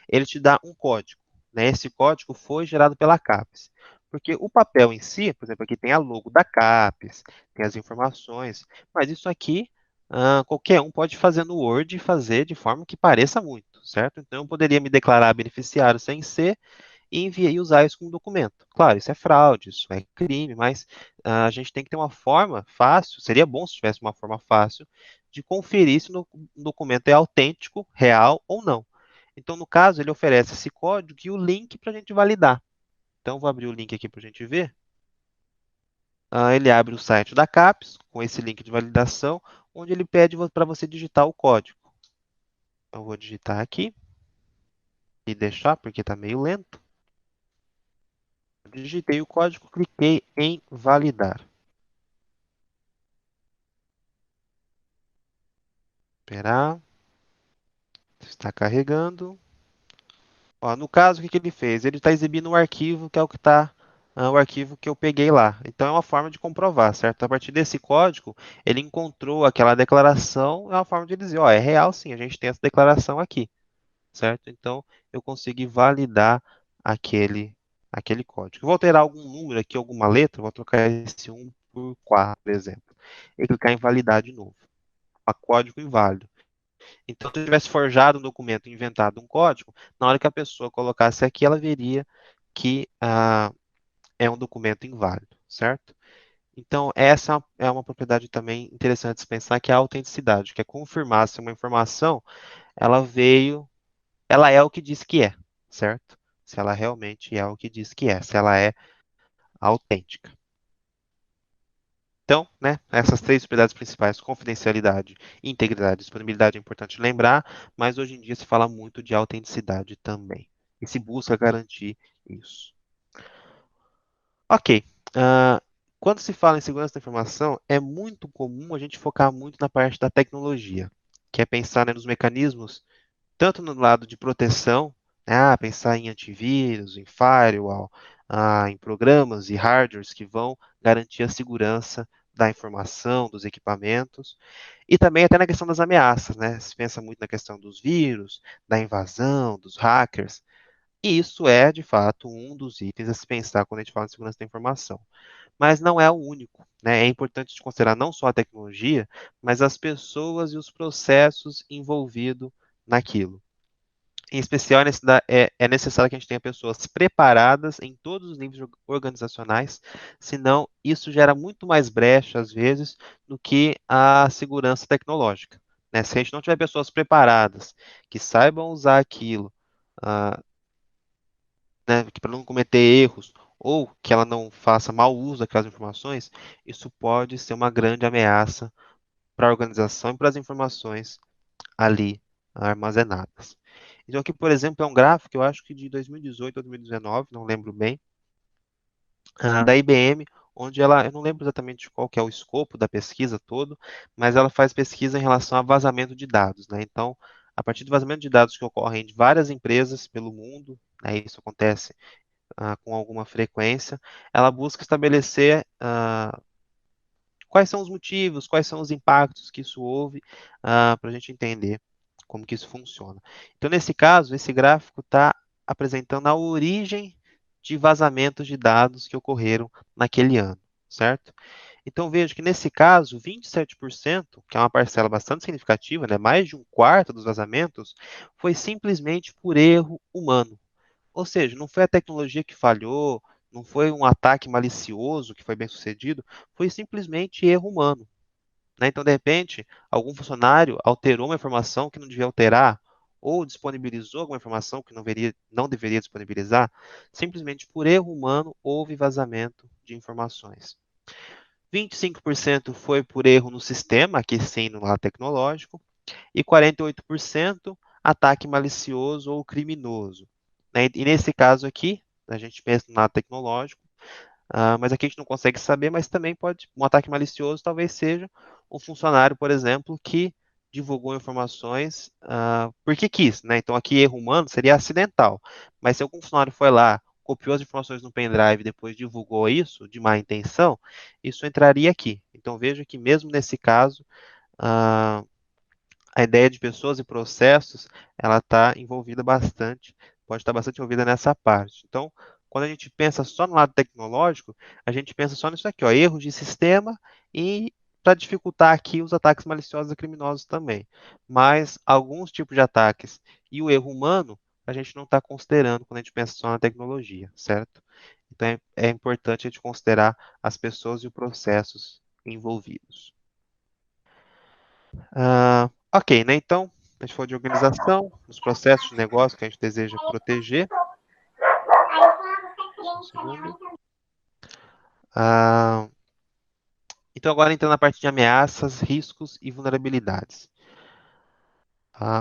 Ele te dá um código, né? Esse código foi gerado pela CAPES. Porque o papel em si, por exemplo, aqui tem a logo da CAPES, tem as informações, mas isso aqui qualquer um pode fazer no Word e fazer de forma que pareça muito, certo? Então eu poderia me declarar beneficiário sem ser e enviar e usar isso como documento. Claro, isso é fraude, isso é crime, mas a gente tem que ter uma forma fácil, seria bom se tivesse uma forma fácil de conferir se o documento é autêntico, real ou não. Então, no caso, ele oferece esse código e o link para a gente validar. Então, vou abrir o link aqui para a gente ver. Ele abre o site da CAPES com esse link de validação, onde ele pede para você digitar o código. Eu vou digitar aqui e deixar, porque está meio lento. Digitei o código, cliquei em validar. Esperar, está carregando. Ó, no caso, o que que ele fez? Ele está exibindo um arquivo que é o arquivo que eu peguei lá. Então é uma forma de comprovar, certo? A partir desse código, ele encontrou aquela declaração, é uma forma de dizer, ó, é real sim, a gente tem essa declaração aqui, certo? Então eu consegui validar aquele aquele código. Eu vou alterar algum número aqui, alguma letra, vou trocar esse 1 por 4, por exemplo, e clicar em validar de novo. A código inválido. Então, se eu tivesse forjado um documento, inventado um código, na hora que a pessoa colocasse aqui, ela veria que é um documento inválido, certo? Então, essa é uma propriedade também interessante de se pensar, que é a autenticidade, que é confirmar se uma informação, ela é o que diz que é, certo? Se ela realmente é o que diz que é, se ela é autêntica. Então, né, essas três propriedades principais, confidencialidade, integridade e disponibilidade, é importante lembrar, mas hoje em dia se fala muito de autenticidade também. E se busca garantir isso. Ok. ah, Quando se fala em segurança da informação, é muito comum a gente focar muito na parte da tecnologia, que é pensar, né, nos mecanismos tanto no lado de proteção, né, pensar em antivírus, em firewall, em programas e hardwares que vão garantir a segurança da informação, dos equipamentos, e também até na questão das ameaças, né? Se pensa muito na questão dos vírus, da invasão, dos hackers, e isso é, de fato, um dos itens a se pensar quando a gente fala em segurança da informação. Mas não é o único, né? É importante considerar não só a tecnologia, mas as pessoas e os processos envolvidos naquilo. Em especial, é necessário que a gente tenha pessoas preparadas em todos os níveis organizacionais, senão isso gera muito mais brecha, às vezes, do que a segurança tecnológica, né? Se a gente não tiver pessoas preparadas, que saibam usar aquilo, ah, né, para não cometer erros, ou que ela não faça mau uso daquelas informações, isso pode ser uma grande ameaça para a organização e para as informações ali armazenadas. Então aqui, por exemplo, é um gráfico, eu acho que de 2018 ou 2019, não lembro bem, da IBM, onde ela, eu não lembro exatamente qual que é o escopo da pesquisa todo, mas ela faz pesquisa em relação a vazamento de dados, né? Então, a partir do vazamento de dados que ocorrem de várias empresas pelo mundo, né, isso acontece com alguma frequência, ela busca estabelecer quais são os motivos, quais são os impactos que isso houve, para a gente entender como que isso funciona. Então, nesse caso, esse gráfico está apresentando a origem de vazamentos de dados que ocorreram naquele ano, certo? Então, veja que nesse caso, 27%, que é uma parcela bastante significativa, né, mais de um quarto dos vazamentos, foi simplesmente por erro humano. Ou seja, não foi a tecnologia que falhou, não foi um ataque malicioso que foi bem sucedido, foi simplesmente erro humano, né? Então, de repente, algum funcionário alterou uma informação que não devia alterar, ou disponibilizou alguma informação que não deveria disponibilizar, simplesmente por erro humano houve vazamento de informações. 25% foi por erro no sistema, aqui sim no lado tecnológico, e 48% ataque malicioso ou criminoso, né? E nesse caso aqui, a gente pensa no lado tecnológico, mas aqui a gente não consegue saber, mas também pode, um ataque malicioso talvez seja um funcionário, por exemplo, que divulgou informações porque quis, né? Então aqui erro humano seria acidental, mas se algum funcionário foi lá, copiou as informações no pendrive e depois divulgou isso de má intenção, isso entraria aqui. Então veja que mesmo nesse caso, ah, a ideia de pessoas e processos, ela está envolvida bastante, pode estar bastante envolvida nessa parte. Então, quando a gente pensa só no lado tecnológico, a gente pensa só nisso aqui, ó, erros de sistema e para dificultar aqui os ataques maliciosos e criminosos também. Mas alguns tipos de ataques e o erro humano, a gente não está considerando quando a gente pensa só na tecnologia, certo? Então é importante a gente considerar as pessoas e os processos envolvidos. Ok, né? Então, a gente falou de organização, os processos de negócio que a gente deseja proteger. Um segundo. Ah, então, agora entrando na parte de ameaças, riscos e vulnerabilidades.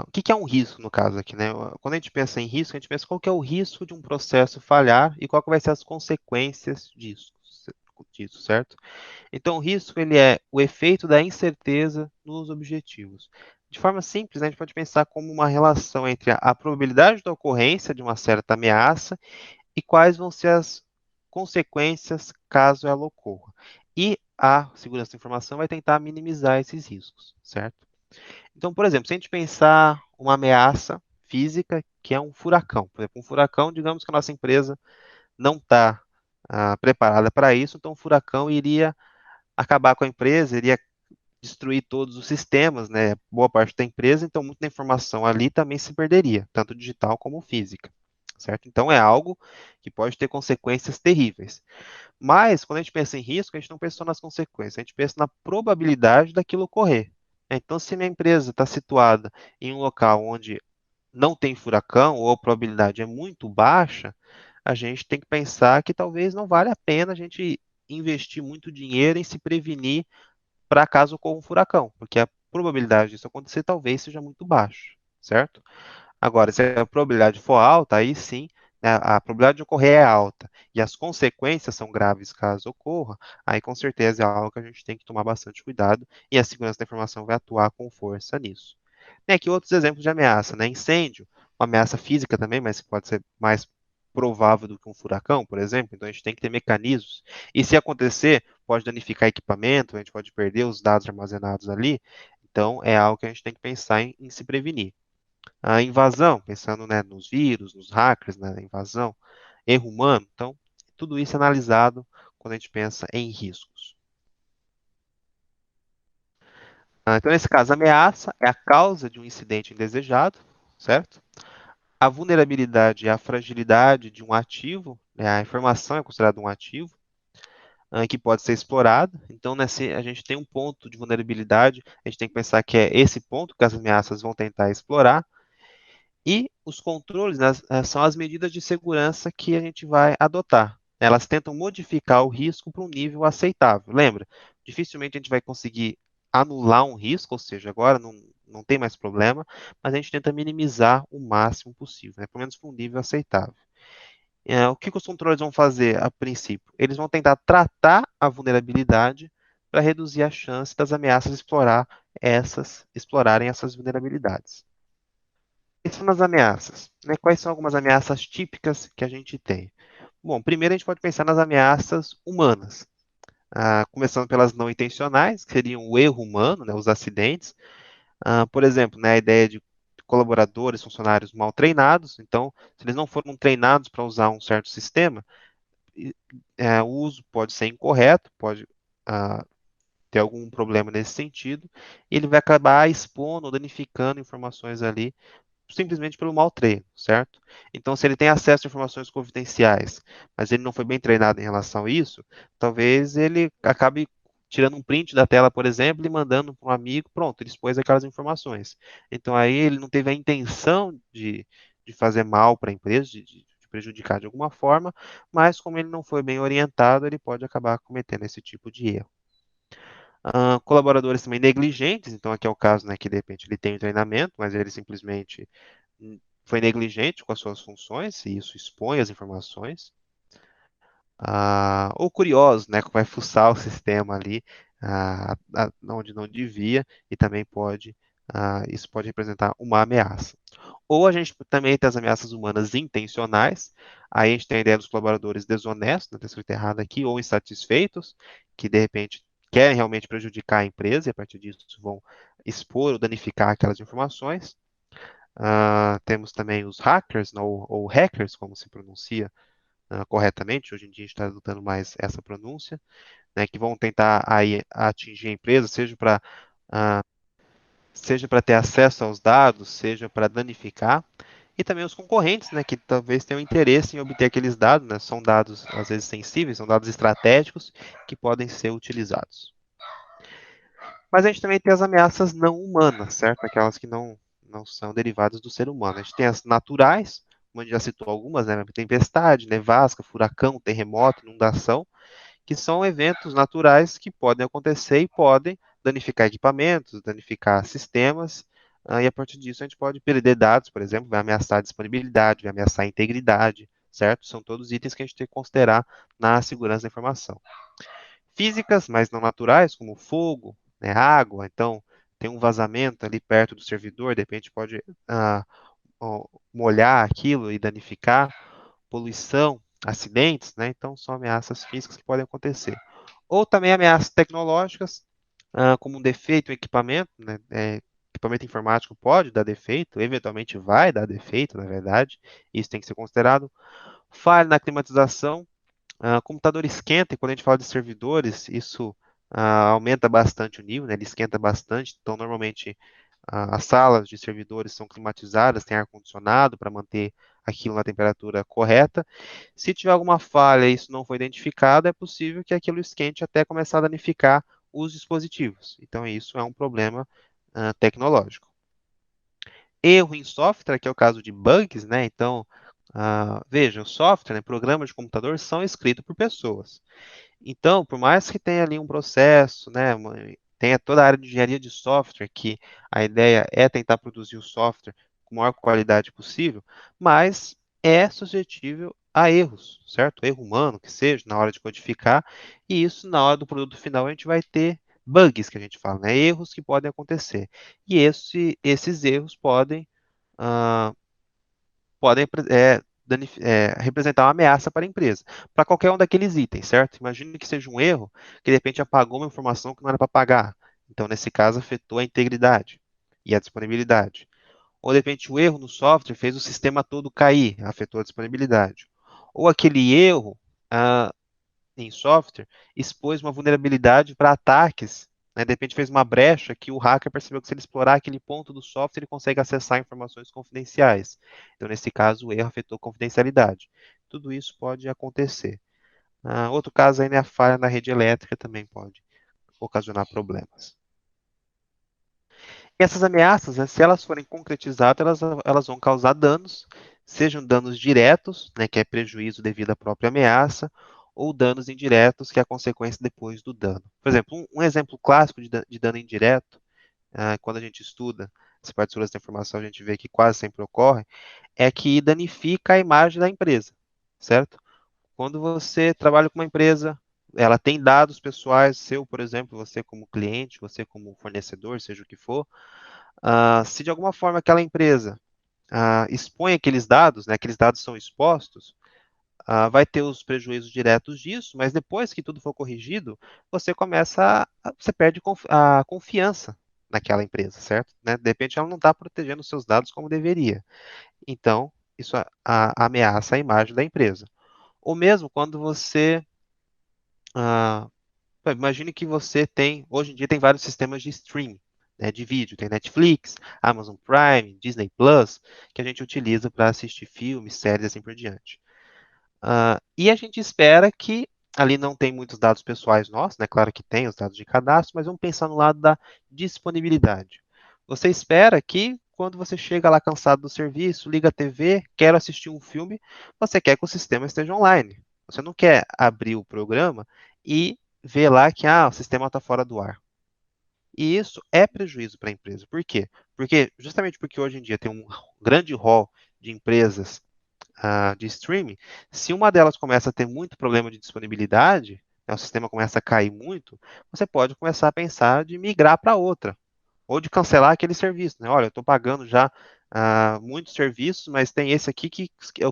O que que é um risco no caso aqui, né? Quando a gente pensa em risco, a gente pensa qual que é o risco de um processo falhar e qual que vai ser as consequências disso, certo? Então, o risco ele é o efeito da incerteza nos objetivos. De forma simples, né, a gente pode pensar como uma relação entre a probabilidade da ocorrência de uma certa ameaça e quais vão ser as consequências caso ela ocorra. E a segurança da informação vai tentar minimizar esses riscos, certo? Então, por exemplo, se a gente pensar uma ameaça física que é um furacão, por exemplo, um furacão, digamos que a nossa empresa não está preparada para isso, então o furacão iria acabar com a empresa, iria destruir todos os sistemas, né, boa parte da empresa, então muita informação ali também se perderia, tanto digital como física, certo? Então é algo que pode ter consequências terríveis. Mas quando a gente pensa em risco, a gente não pensa só nas consequências, a gente pensa na probabilidade daquilo ocorrer. Então, se minha empresa está situada em um local onde não tem furacão ou a probabilidade é muito baixa, a gente tem que pensar que talvez não vale a pena a gente investir muito dinheiro em se prevenir para caso ocorra um furacão, porque a probabilidade disso acontecer talvez seja muito baixa, certo? Agora, se a probabilidade for alta, aí sim, né, a probabilidade de ocorrer é alta e as consequências são graves caso ocorra, aí com certeza é algo que a gente tem que tomar bastante cuidado e a segurança da informação vai atuar com força nisso. Tem aqui outros exemplos de ameaça, né? Incêndio, uma ameaça física também, mas que pode ser mais provável do que um furacão, por exemplo, então a gente tem que ter mecanismos. E se acontecer, pode danificar equipamento, a gente pode perder os dados armazenados ali, então é algo que a gente tem que pensar em se prevenir. A invasão, pensando, né, nos vírus, nos hackers, né, na invasão, erro humano, então tudo isso é analisado quando a gente pensa em riscos. Então, nesse caso, a ameaça é a causa de um incidente indesejado, certo? A vulnerabilidade é a fragilidade de um ativo, né? A informação é considerada um ativo que pode ser explorado. Então, nesse, a gente tem um ponto de vulnerabilidade, a gente tem que pensar que é esse ponto que as ameaças vão tentar explorar. E os controles, né, são as medidas de segurança que a gente vai adotar. Elas tentam modificar o risco para um nível aceitável. Lembra? Dificilmente a gente vai conseguir anular um risco, ou seja, agora não tem mais problema, mas a gente tenta minimizar o máximo possível, né, pelo menos para um nível aceitável. O que que os controles vão fazer a princípio? Eles vão tentar tratar a vulnerabilidade para reduzir a chance das ameaças explorarem essas vulnerabilidades. Pensando nas ameaças, né? Quais são algumas ameaças típicas que a gente tem? Bom, primeiro a gente pode pensar nas ameaças humanas, começando pelas não intencionais, que seriam o erro humano, né, os acidentes. Por exemplo, né, a ideia de colaboradores, funcionários mal treinados. Então, se eles não foram treinados para usar um certo sistema, o uso pode ser incorreto, pode ter algum problema nesse sentido, e ele vai acabar expondo ou danificando informações ali simplesmente pelo mau treino, certo? Então, se ele tem acesso a informações confidenciais, mas ele não foi bem treinado em relação a isso, talvez ele acabe tirando um print da tela, por exemplo, e mandando para um amigo, pronto, ele expôs aquelas informações. Então, aí ele não teve a intenção de fazer mal para a empresa, de prejudicar de alguma forma, mas como ele não foi bem orientado, ele pode acabar cometendo esse tipo de erro. Colaboradores também negligentes, então aqui é o caso, né, que de repente ele tem o treinamento, mas ele simplesmente foi negligente com as suas funções, e isso expõe as informações. Ou curioso, né, que vai fuçar o sistema ali onde não devia, e também isso pode representar uma ameaça. Ou a gente também tem as ameaças humanas intencionais, aí a gente tem a ideia dos colaboradores desonestos, está escrito errado aqui, ou insatisfeitos, que de repente querem realmente prejudicar a empresa e a partir disso vão expor ou danificar aquelas informações. Temos também os hackers, né, ou hackers, como se pronuncia corretamente, hoje em dia a gente está adotando mais essa pronúncia, né, que vão tentar aí atingir a empresa, seja para ter acesso aos dados, seja para danificar. E também os concorrentes, né, que talvez tenham interesse em obter aqueles dados, né, são dados às vezes sensíveis, são dados estratégicos que podem ser utilizados. Mas a gente também tem as ameaças não humanas, certo? Aquelas que não são derivadas do ser humano. A gente tem as naturais, como a gente já citou algumas, né, tempestade, nevasca, furacão, terremoto, inundação, que são eventos naturais que podem acontecer e podem danificar equipamentos, danificar sistemas, e a partir disso a gente pode perder dados, por exemplo, vai ameaçar a disponibilidade, vai ameaçar a integridade, certo? São todos itens que a gente tem que considerar na segurança da informação. Físicas, mas não naturais, como fogo, né, água, então tem um vazamento ali perto do servidor, de repente pode molhar aquilo e danificar, poluição, acidentes, né? Então são ameaças físicas que podem acontecer. Ou também ameaças tecnológicas, como um defeito em equipamento, né? Equipamento informático pode dar defeito, eventualmente vai dar defeito, na verdade, isso tem que ser considerado. Falha na climatização, computador esquenta, e quando a gente fala de servidores, isso aumenta bastante o nível, né? Ele esquenta bastante, então normalmente as salas de servidores são climatizadas, tem ar-condicionado para manter aquilo na temperatura correta. Se tiver alguma falha e isso não foi identificado, é possível que aquilo esquente até começar a danificar os dispositivos. Então, isso é um problema tecnológico. Erro em software, que é o caso de bugs, né? Então, veja, o software, né, programas de computador são escritos por pessoas. Então, por mais que tenha ali um processo, né, tenha toda a área de engenharia de software, que a ideia é tentar produzir o software com a maior qualidade possível, mas é suscetível a erros, certo? Erro humano, que seja, na hora de codificar, e isso, na hora do produto final, a gente vai ter bugs, que a gente fala, né? Erros que podem acontecer. E esses erros ah, podem representar uma ameaça para a empresa, para qualquer um daqueles itens, certo? Imagine que seja um erro que de repente apagou uma informação que não era para apagar. Então, nesse caso, afetou a integridade e a disponibilidade. Ou de repente o erro no software fez o sistema todo cair, afetou a disponibilidade. Ou aquele erro em software expôs uma vulnerabilidade para ataques, né? De repente fez uma brecha que o hacker percebeu que se ele explorar aquele ponto do software, ele consegue acessar informações confidenciais. Então, nesse caso, o erro afetou a confidencialidade. Tudo isso pode acontecer. Outro caso ainda é a falha na rede elétrica, também pode ocasionar problemas. E essas ameaças, né, se elas forem concretizadas, elas vão causar danos, sejam danos diretos, né, que é prejuízo devido à própria ameaça, ou danos indiretos, que é a consequência depois do dano. Por exemplo, um exemplo clássico de dano indireto, quando a gente estuda as partes de segurança da informação, a gente vê que quase sempre ocorre, é que danifica a imagem da empresa, certo? Quando você trabalha com uma empresa, ela tem dados pessoais, seu, por exemplo, você como cliente, você como fornecedor, seja o que for, se de alguma forma aquela empresa expõe aqueles dados, né, aqueles dados são expostos, vai ter os prejuízos diretos disso, mas depois que tudo for corrigido, você perde a confiança naquela empresa, certo? Né? De repente ela não está protegendo os seus dados como deveria. Então, isso ameaça a imagem da empresa. Ou mesmo quando você imagine que você tem, hoje em dia tem vários sistemas de streaming, né, de vídeo. Tem Netflix, Amazon Prime, Disney Plus, que a gente utiliza para assistir filmes, séries e assim por diante. E a gente espera que ali não tem muitos dados pessoais nossos, né? Claro que tem os dados de cadastro, mas vamos pensar no lado da disponibilidade. Você espera que quando você chega lá cansado do serviço, liga a TV, quer assistir um filme, você quer que o sistema esteja online. Você não quer abrir o programa e ver lá que o sistema está fora do ar. E isso é prejuízo para a empresa. Por quê? Porque justamente porque hoje em dia tem um grande rol de empresas de streaming, se uma delas começa a ter muito problema de disponibilidade, né, o sistema começa a cair muito, você pode começar a pensar de migrar para outra, ou de cancelar aquele serviço. Né? Olha, eu estou pagando já muitos serviços, mas tem esse aqui que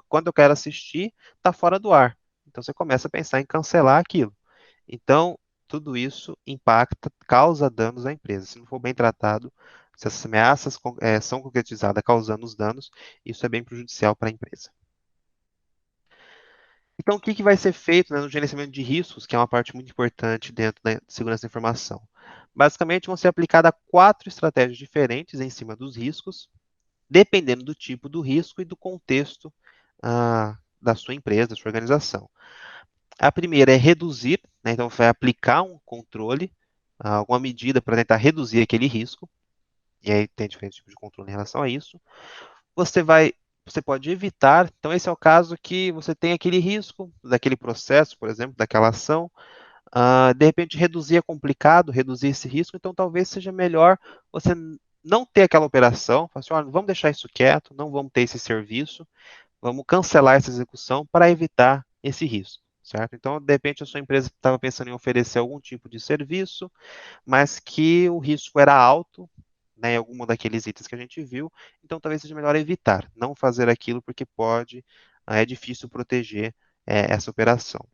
quando eu quero assistir, está fora do ar. Então você começa a pensar em cancelar aquilo. Então, tudo isso impacta, causa danos à empresa. Se não for bem tratado, se essas ameaças são concretizadas causando os danos, isso é bem prejudicial para a empresa. Então, o que vai ser feito, né, no gerenciamento de riscos, que é uma parte muito importante dentro da segurança da informação? Basicamente, vão ser aplicadas 4 estratégias diferentes em cima dos riscos, dependendo do tipo do risco e do contexto da sua empresa, da sua organização. A primeira é reduzir, né, então vai aplicar um controle, alguma medida para tentar reduzir aquele risco, e aí tem diferentes tipos de controle em relação a isso. Você vai, você pode evitar. Então, esse é o caso que você tem aquele risco daquele processo, por exemplo, daquela ação. De repente, reduzir é complicado, reduzir esse risco, então talvez seja melhor você não ter aquela operação. Falar assim, olha, vamos deixar isso quieto, não vamos ter esse serviço, vamos cancelar essa execução para evitar esse risco. Certo? Então, de repente, a sua empresa estava pensando em oferecer algum tipo de serviço, mas que o risco era alto, né, em algum daqueles itens que a gente viu, então talvez seja melhor evitar, não fazer aquilo porque é difícil proteger essa operação.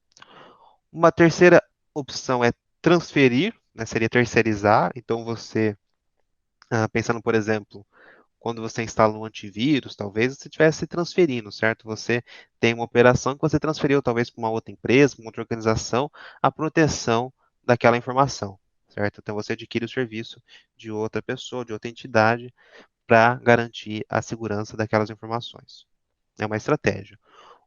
Uma terceira opção é transferir, né, seria terceirizar, então você, pensando, por exemplo, quando você instala um antivírus, talvez você estivesse transferindo, certo? Você tem uma operação que você transferiu talvez para uma outra empresa, para uma outra organização, a proteção daquela informação, certo? Então você adquire o serviço de outra pessoa, de outra entidade, para garantir a segurança daquelas informações. É uma estratégia.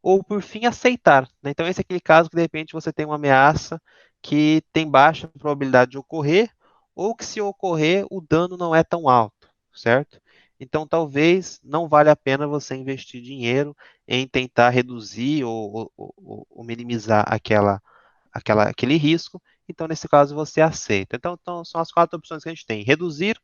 Ou, por fim, aceitar. Né? Então, esse é aquele caso que, de repente, você tem uma ameaça que tem baixa probabilidade de ocorrer, ou que, se ocorrer, o dano não é tão alto, certo? Então, talvez não valha a pena você investir dinheiro em tentar reduzir ou minimizar aquele risco. Então, nesse caso, você aceita. Então, são as 4 opções que a gente tem: reduzir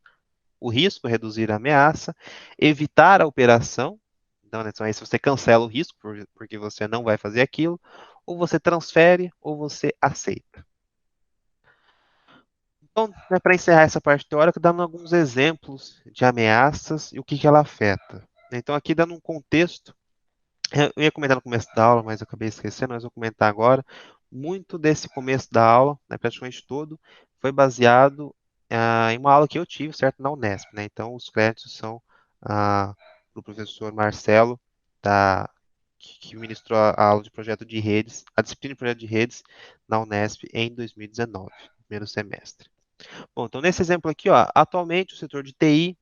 o risco, reduzir a ameaça, evitar a operação. Então, né, aí se você cancela o risco porque você não vai fazer aquilo, ou você transfere, ou você aceita. Então, né, para encerrar essa parte teórica, dando alguns exemplos de ameaças e o que ela afeta. Então, aqui dando um contexto, eu ia comentar no começo da aula, mas eu acabei esquecendo, mas vou comentar agora. Muito desse começo da aula, né, praticamente todo, foi baseado em uma aula que eu tive, certo, na Unesp, né? Então, os créditos são do professor Marcelo, que ministrou a aula de projeto de redes, a disciplina de projeto de redes na Unesp em 2019, primeiro semestre. Bom, então nesse exemplo aqui, ó, atualmente o setor de TI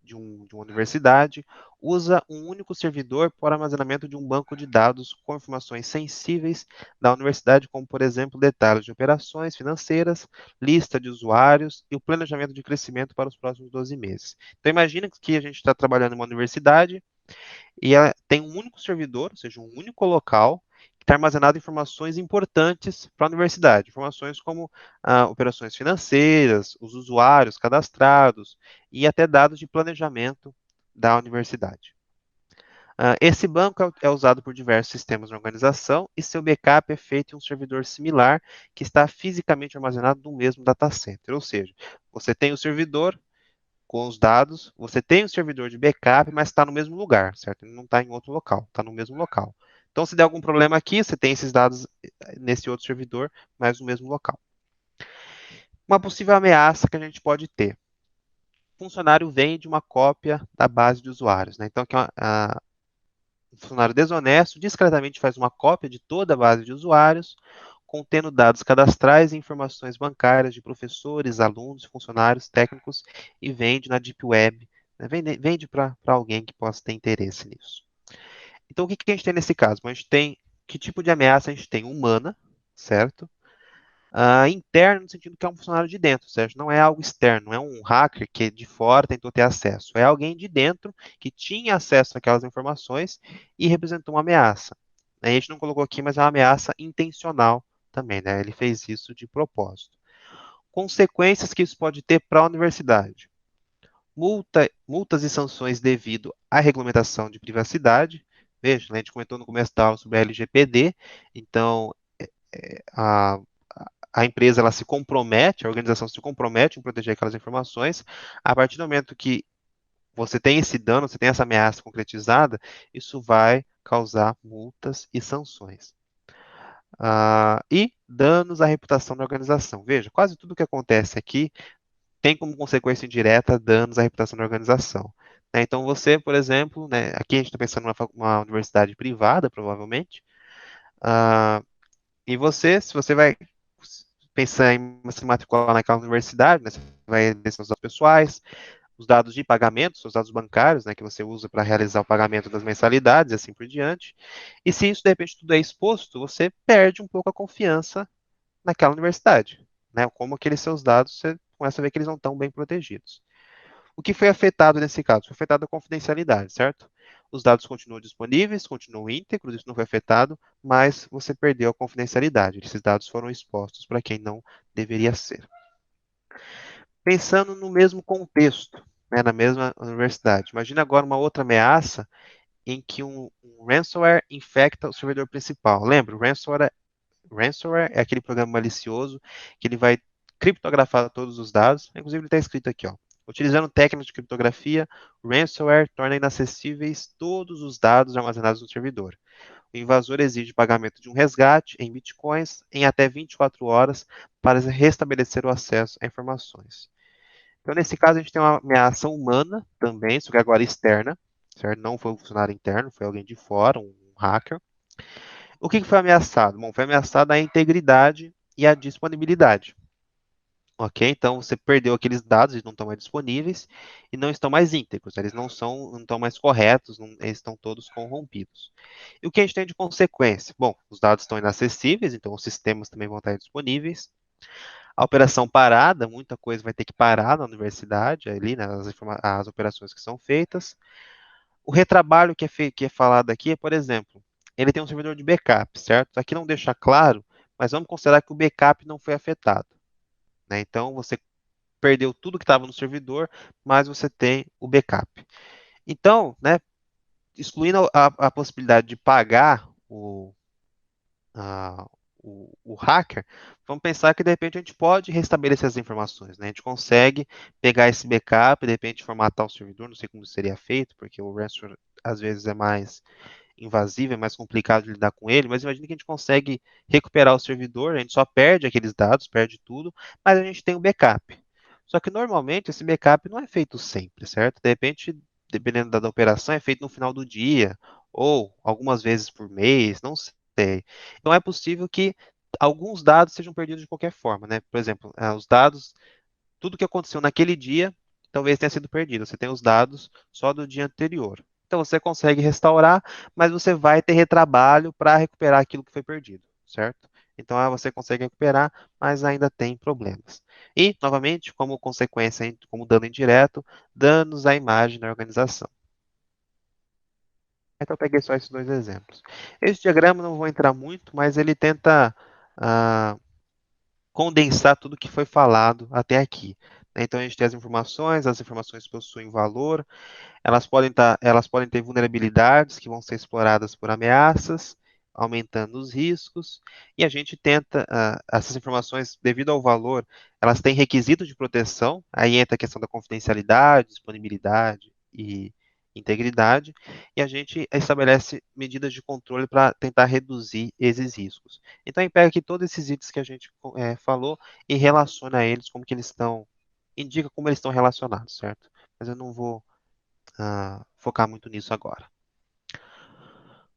de uma universidade usa um único servidor para armazenamento de um banco de dados com informações sensíveis da universidade, como, por exemplo, detalhes de operações financeiras, lista de usuários e o planejamento de crescimento para os próximos 12 meses. Então, imagina que a gente está trabalhando em uma universidade e ela tem um único servidor, ou seja, um único local, que está armazenado informações importantes para a universidade. Informações como operações financeiras, os usuários cadastrados e até dados de planejamento da universidade. Esse banco é usado por diversos sistemas de organização e seu backup é feito em um servidor similar que está fisicamente armazenado no mesmo data center. Ou seja, você tem o servidor com os dados, você tem um servidor de backup, mas está no mesmo lugar, certo? Ele não está em outro local, está no mesmo local. Então, se der algum problema aqui, você tem esses dados nesse outro servidor, mas no mesmo local. Uma possível ameaça que a gente pode ter. O funcionário vende uma cópia da base de usuários, né? Então, um funcionário desonesto discretamente faz uma cópia de toda a base de usuários, contendo dados cadastrais e informações bancárias de professores, alunos, funcionários, técnicos e vende na Deep Web, né? Vende para alguém que possa ter interesse nisso. Então, o que, que a gente tem nesse caso? A gente tem que tipo de ameaça a gente tem? Humana, certo? Interno, no sentido que é um funcionário de dentro, certo? Não é algo externo, não é um hacker que de fora tentou ter acesso. É alguém de dentro que tinha acesso àquelas informações e representou uma ameaça. A gente não colocou aqui, mas é uma ameaça intencional também, né? Ele fez isso de propósito. Consequências que isso pode ter para a universidade. Multas e sanções devido à regulamentação de privacidade. Veja, né, a gente comentou no começo da aula sobre a LGPD, então a, a empresa ela se compromete, a organização se compromete em proteger aquelas informações. A partir do momento que você tem esse dano, você tem essa ameaça concretizada, isso vai causar multas e sanções. E danos à reputação da organização. Veja, quase tudo que acontece aqui tem como consequência indireta danos à reputação da organização. Né? Então, você, por exemplo, né, aqui a gente está pensando numa universidade privada, provavelmente, ah, e você, se você vai pensar em se matricular naquela universidade, né, você vai ver seus dados pessoais, os dados de pagamento, seus dados bancários, né, que você usa para realizar o pagamento das mensalidades e assim por diante. E se isso, de repente, tudo é exposto, você perde um pouco a confiança naquela universidade. Né? Como aqueles seus dados, você começa a ver que eles não estão bem protegidos. O que foi afetado nesse caso? Foi afetada a confidencialidade, certo? Os dados continuam disponíveis, continuam íntegros, isso não foi afetado, mas você perdeu a confidencialidade. Esses dados foram expostos para quem não deveria ser. Pensando no mesmo contexto, né, na mesma universidade, imagina agora uma outra ameaça em que um ransomware infecta o servidor principal. Lembra, o ransomware é aquele programa malicioso que ele vai criptografar todos os dados. Inclusive, ele está escrito aqui, ó. Utilizando técnicas de criptografia, o ransomware torna inacessíveis todos os dados armazenados no servidor. O invasor exige pagamento de um resgate em bitcoins em até 24 horas para restabelecer o acesso a informações. Então, nesse caso, a gente tem uma ameaça humana também, só que agora externa, certo? Não foi um funcionário interno, foi alguém de fora, um hacker. O que foi ameaçado? Bom, foi ameaçada a integridade e a disponibilidade. Ok? Então você perdeu aqueles dados, eles não estão mais disponíveis e não estão mais íntegros, eles não estão mais corretos, eles estão todos corrompidos. E o que a gente tem de consequência? Bom, os dados estão inacessíveis, então os sistemas também vão estar disponíveis. A operação parada, muita coisa vai ter que parar na universidade, ali, né, as operações que são feitas. O retrabalho que é falado aqui é, por exemplo, ele tem um servidor de backup, certo? Aqui não deixa claro, mas vamos considerar que o backup não foi afetado. Né? Então, você perdeu tudo que estava no servidor, mas você tem o backup. Então, né, excluindo a possibilidade de pagar a, o hacker, vamos pensar que de repente a gente pode restabelecer as informações. Né? A gente consegue pegar esse backup, de repente formatar o servidor, não sei como seria feito, porque o ransomware às vezes é mais invasivo, é mais complicado de lidar com ele, mas imagina que a gente consegue recuperar o servidor, a gente só perde aqueles dados, perde tudo, mas a gente tem o backup. Só que normalmente esse backup não é feito sempre, certo? De repente, dependendo da operação, é feito no final do dia, ou algumas vezes por mês, não sei. Então é possível que alguns dados sejam perdidos de qualquer forma, né? Por exemplo, os dados, tudo que aconteceu naquele dia, talvez tenha sido perdido. Você tem os dados só do dia anterior. Então você consegue restaurar, mas você vai ter retrabalho para recuperar aquilo que foi perdido, certo? Então você consegue recuperar, mas ainda tem problemas. E, novamente, como consequência, como dano indireto, danos à imagem da organização. Então eu peguei só esses dois exemplos. Esse diagrama não vou entrar muito, mas ele tenta ah, condensar tudo que foi falado até aqui. Então a gente tem as informações possuem valor, elas podem ter vulnerabilidades que vão ser exploradas por ameaças, aumentando os riscos, e a gente tenta, essas informações, devido ao valor, elas têm requisitos de proteção, aí entra a questão da confidencialidade, disponibilidade e integridade, e a gente estabelece medidas de controle para tentar reduzir esses riscos. Então, a gente pega aqui todos esses itens que a gente falou e relaciona eles como que eles estão, indica como eles estão relacionados, certo? Mas eu não vou focar muito nisso agora.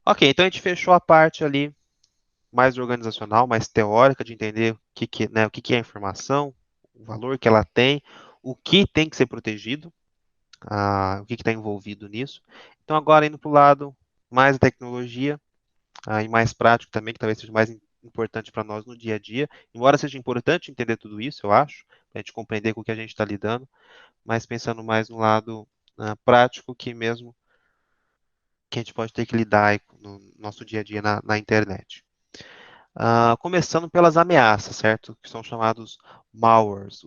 Ok, então a gente fechou a parte ali mais organizacional, mais teórica, de entender né, o que é a informação, o valor que ela tem, o que tem que ser protegido, o que está envolvido nisso. Então, agora indo para o lado mais da tecnologia, e mais prático também, que talvez seja mais importante para nós no dia a dia. Embora seja importante entender tudo isso, eu acho, para a gente compreender com o que a gente está lidando, mas pensando mais no lado prático que mesmo que a gente pode ter que lidar aí no nosso dia a dia na internet. Começando pelas ameaças, certo? Que são chamados malwares.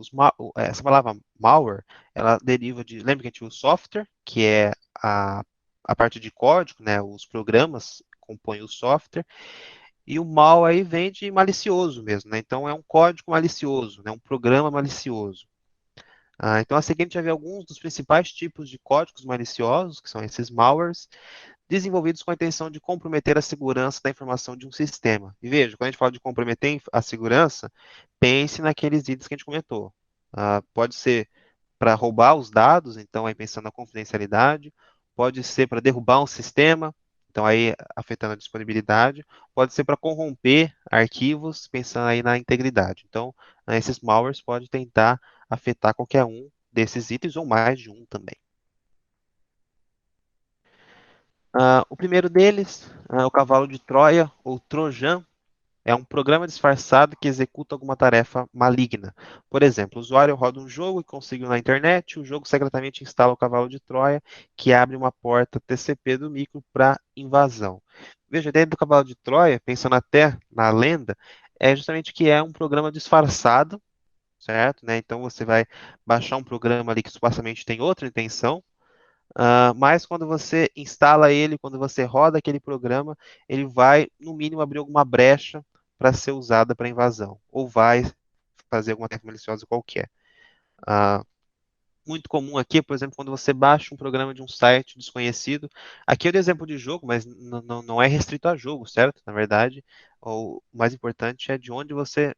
Essa palavra malware, ela deriva de, lembra que a gente usa software, que é a, a parte de código, né? Os programas compõem o software, e o mal aí vem de malicioso mesmo, né? Então é um código malicioso, né? Um programa malicioso. Então a seguir a gente vai ver alguns dos principais tipos de códigos maliciosos, que são esses malwares, desenvolvidos com a intenção de comprometer a segurança da informação de um sistema. E veja, quando a gente fala de comprometer a segurança, pense naqueles itens que a gente comentou. Pode ser para roubar os dados, então aí pensando na confidencialidade, pode ser para derrubar um sistema, então aí afetando a disponibilidade, pode ser para corromper arquivos, pensando aí na integridade. Então, esses malwares podem tentar afetar qualquer um desses itens ou mais de um também. O primeiro deles, o cavalo de Troia, ou Trojan, é um programa disfarçado que executa alguma tarefa maligna. Por exemplo, o usuário roda um jogo e conseguiu na internet, o jogo secretamente instala o cavalo de Troia, que abre uma porta TCP do micro para invasão. Veja, dentro do cavalo de Troia, pensando até na lenda, é justamente que é um programa disfarçado, certo? Né? Então você vai baixar um programa ali que supostamente tem outra intenção, mas quando você instala ele, quando você roda aquele programa, ele vai, no mínimo, abrir alguma brecha para ser usada para invasão, ou vai fazer alguma tarefa maliciosa qualquer. Ah, Muito comum aqui, por exemplo, quando você baixa um programa de um site desconhecido. Aqui é o exemplo de jogo, mas não é restrito a jogo, certo? Na verdade, o mais importante é de onde você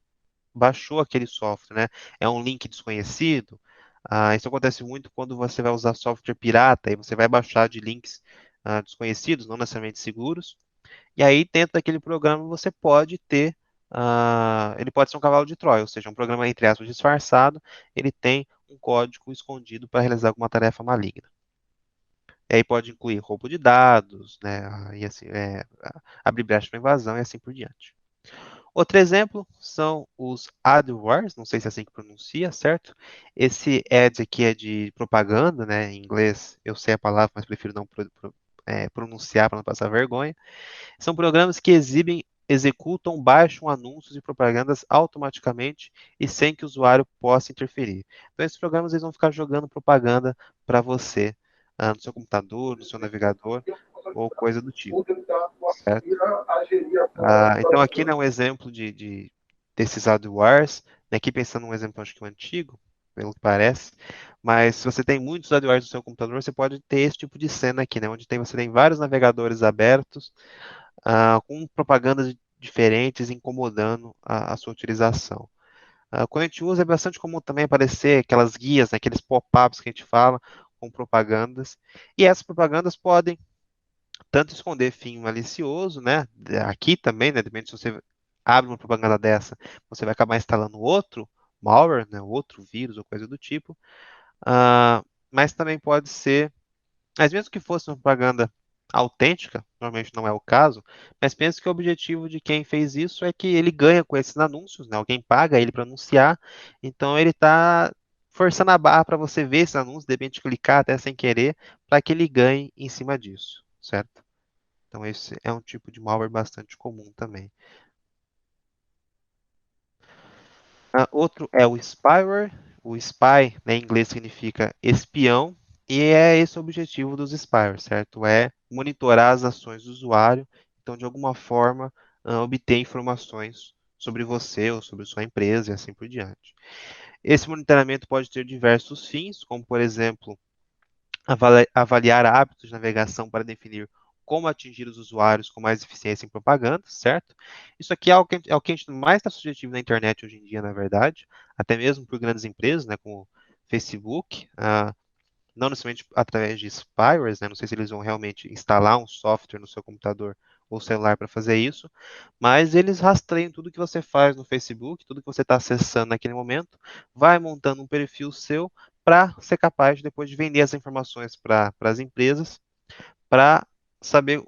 baixou aquele software, né? É um link desconhecido. Isso acontece muito quando você vai usar software pirata e você vai baixar de links desconhecidos, não necessariamente seguros. E aí, dentro daquele programa, você pode ter. Ele pode ser um cavalo de Troia, ou seja, um programa, entre aspas, disfarçado, ele tem um código escondido para realizar alguma tarefa maligna. E aí pode incluir roubo de dados, né, e assim, abrir brecha para invasão e assim por diante. Outro exemplo são os AdWords, não sei se é assim que pronuncia, certo? Esse ad aqui é de propaganda, né? Em inglês eu sei a palavra, mas prefiro não pronunciar para não passar vergonha. São programas que executam, baixam anúncios e propagandas automaticamente e sem que o usuário possa interferir. Então, esses programas eles vão ficar jogando propaganda para você no seu computador, no seu navegador ou coisa do tipo, certo? Então, aqui é um exemplo desses AdWords, né, aqui pensando num exemplo, acho que antigo, pelo que parece, mas se você tem muitos AdWords no seu computador, você pode ter esse tipo de cena aqui, né, onde você tem vários navegadores abertos, com propagandas diferentes, incomodando a sua utilização. Quando a gente usa, é bastante comum também aparecer aquelas guias, né, aqueles pop-ups que a gente fala, com propagandas, e essas propagandas podem tanto esconder fim malicioso, né? Aqui também, né? Depende se você abre uma propaganda dessa, você vai acabar instalando outro malware, né? Outro vírus ou coisa do tipo. Mas também pode ser, mas mesmo que fosse uma propaganda autêntica, normalmente não é o caso, mas penso que o objetivo de quem fez isso é que ele ganha com esses anúncios, né? Alguém paga ele para anunciar, então ele está forçando a barra para você ver esse anúncio, de repente clicar até sem querer, para que ele ganhe em cima disso, certo? Então, esse é um tipo de malware bastante comum também. Outro é o spyware. O spy, né, em inglês, significa espião, e é esse o objetivo dos spywares, certo? É monitorar as ações do usuário, então, de alguma forma, obter informações sobre você ou sobre sua empresa e assim por diante. Esse monitoramento pode ter diversos fins, como, por exemplo, avaliar hábitos de navegação para definir como atingir os usuários com mais eficiência em propaganda, certo? Isso aqui é o que a gente mais está sujeito na internet hoje em dia, na verdade, até mesmo por grandes empresas, né, como Facebook, não necessariamente através de spywares, né, não sei se eles vão realmente instalar um software no seu computador ou celular para fazer isso, mas eles rastreiam tudo que você faz no Facebook, tudo que você está acessando naquele momento, vai montando um perfil seu para ser capaz depois de vender as informações para as empresas, para saber